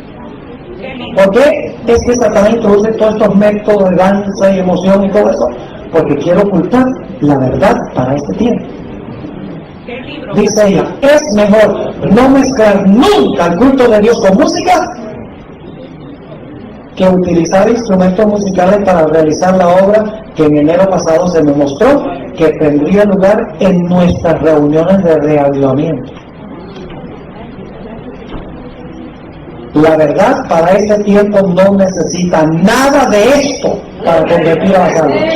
¿Por qué es que Satanás introduce todos estos métodos de danza y emoción y todo eso? Porque quiere ocultar la verdad para este tiempo. Dice ella, es mejor no mezclar nunca el culto de Dios con música que utilizar instrumentos musicales para realizar la obra que en enero pasado se me mostró que tendría lugar en nuestras reuniones de reavivamiento. La verdad para este tiempo no necesita nada de esto para convertir a las almas.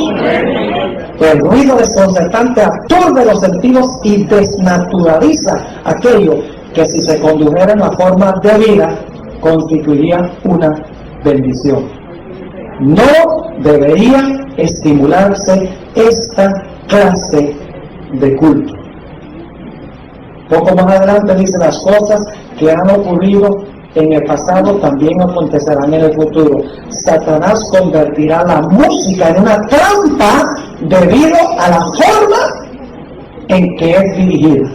El ruido desconcertante aturde los sentidos y desnaturaliza aquello que, si se condujera en la forma de vida, constituiría una bendición. No debería estimularse esta clase de culto. Poco más adelante dice, las cosas que han ocurrido en el pasado también acontecerán en el futuro. Satanás convertirá la música en una trampa debido a la forma en que es dirigida.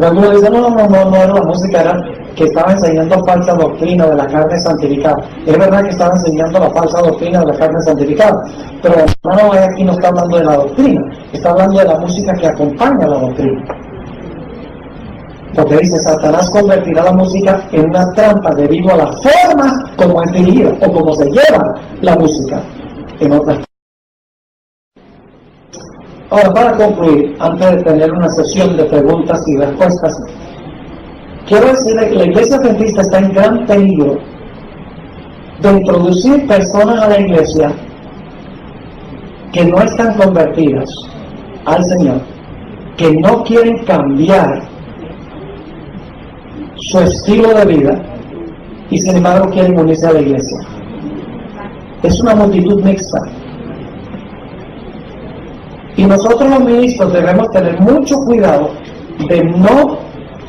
Algunos dicen, no era la música, era que estaba enseñando falsa doctrina de la carne santificada. Es verdad que estaba enseñando la falsa doctrina de la carne santificada, pero el hermano aquí no está hablando de la doctrina, está hablando de la música que acompaña la doctrina. Porque dice, Satanás convertirá la música en una trampa debido a la forma como es dirigida o como se lleva la música en otras. Ahora, para concluir, antes de tener una sesión de preguntas y respuestas, quiero decirle que la Iglesia Adventista está en gran peligro de introducir personas a la Iglesia que no están convertidas al Señor, que no quieren cambiar su estilo de vida y sin embargo quieren unirse a la Iglesia. Es una multitud mixta. Y nosotros los ministros debemos tener mucho cuidado de no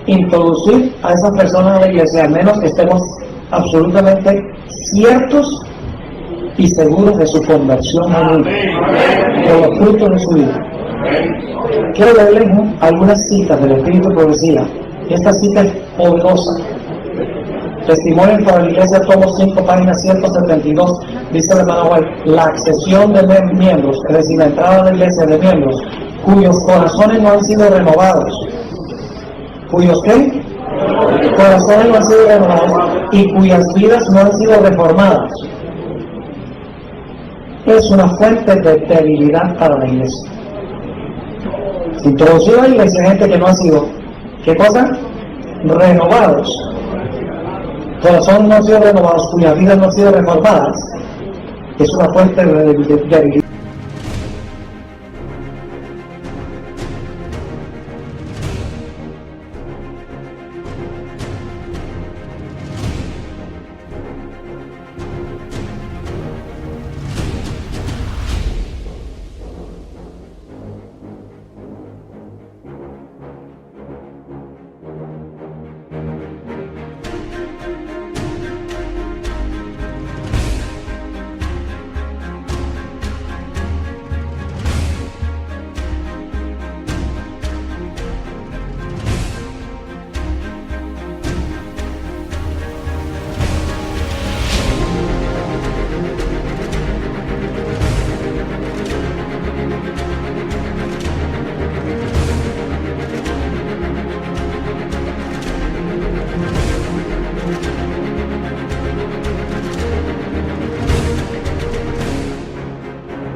introducir a esas personas a la iglesia, al menos que estemos absolutamente ciertos y seguros de su conversión de los frutos de su vida. Quiero leerles algunas citas del Espíritu de Profecía. Esta cita es poderosa. Testimonio para la Iglesia, tomo 5, página 172, dice el hermano White, la accesión de miembros, es decir, la entrada a la Iglesia de miembros, cuyos corazones no han sido renovados. ¿Cuyos qué? Corazones no han sido renovados y cuyas vidas no han sido reformadas. Es una fuente de debilidad para la Iglesia. Introducido a la Iglesia gente que no ha sido, ¿qué cosa? Renovados. Corazones no han sido renovados, cuyas vidas no han sido reformadas. Es una fuente de debilidad.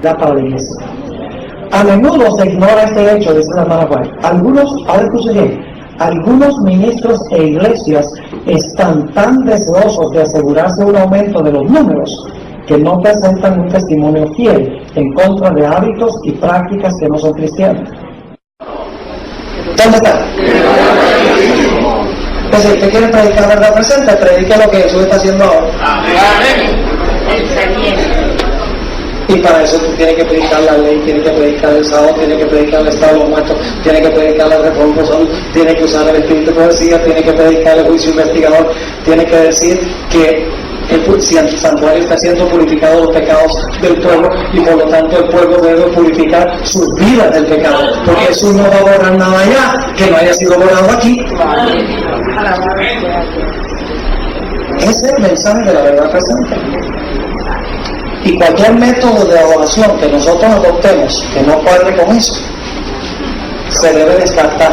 Para la iglesia. A menudo se ignora este hecho, dice la hermana White. Algunos ministros e iglesias están tan deseosos de asegurarse un aumento de los números que no presentan un testimonio fiel en contra de hábitos y prácticas que no son cristianos. ¿Dónde está? Pues si usted quiere predicar la verdad presente, predique lo que Jesús está haciendo ahora. Y para eso tiene que predicar la ley, tiene que predicar el sábado, tiene que predicar el estado de los muertos, tiene que predicar la reforma por salud, tiene que usar el espíritu de profecía, tiene que predicar el juicio investigador, tiene que decir que si el santuario está siendo purificado los pecados del pueblo y por lo tanto el pueblo debe purificar sus vidas del pecado, porque Jesús no va a borrar nada allá que no haya sido borrado aquí. Alabado sea Dios. Ese es el mensaje de la verdad presente. Y cualquier método de adoración que nosotros adoptemos que no cuadre con eso, se debe descartar.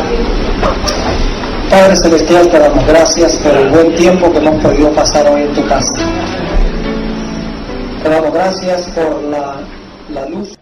Padre Celestial, te damos gracias por el buen tiempo que hemos podido pasar hoy en tu casa. Te damos gracias por la luz.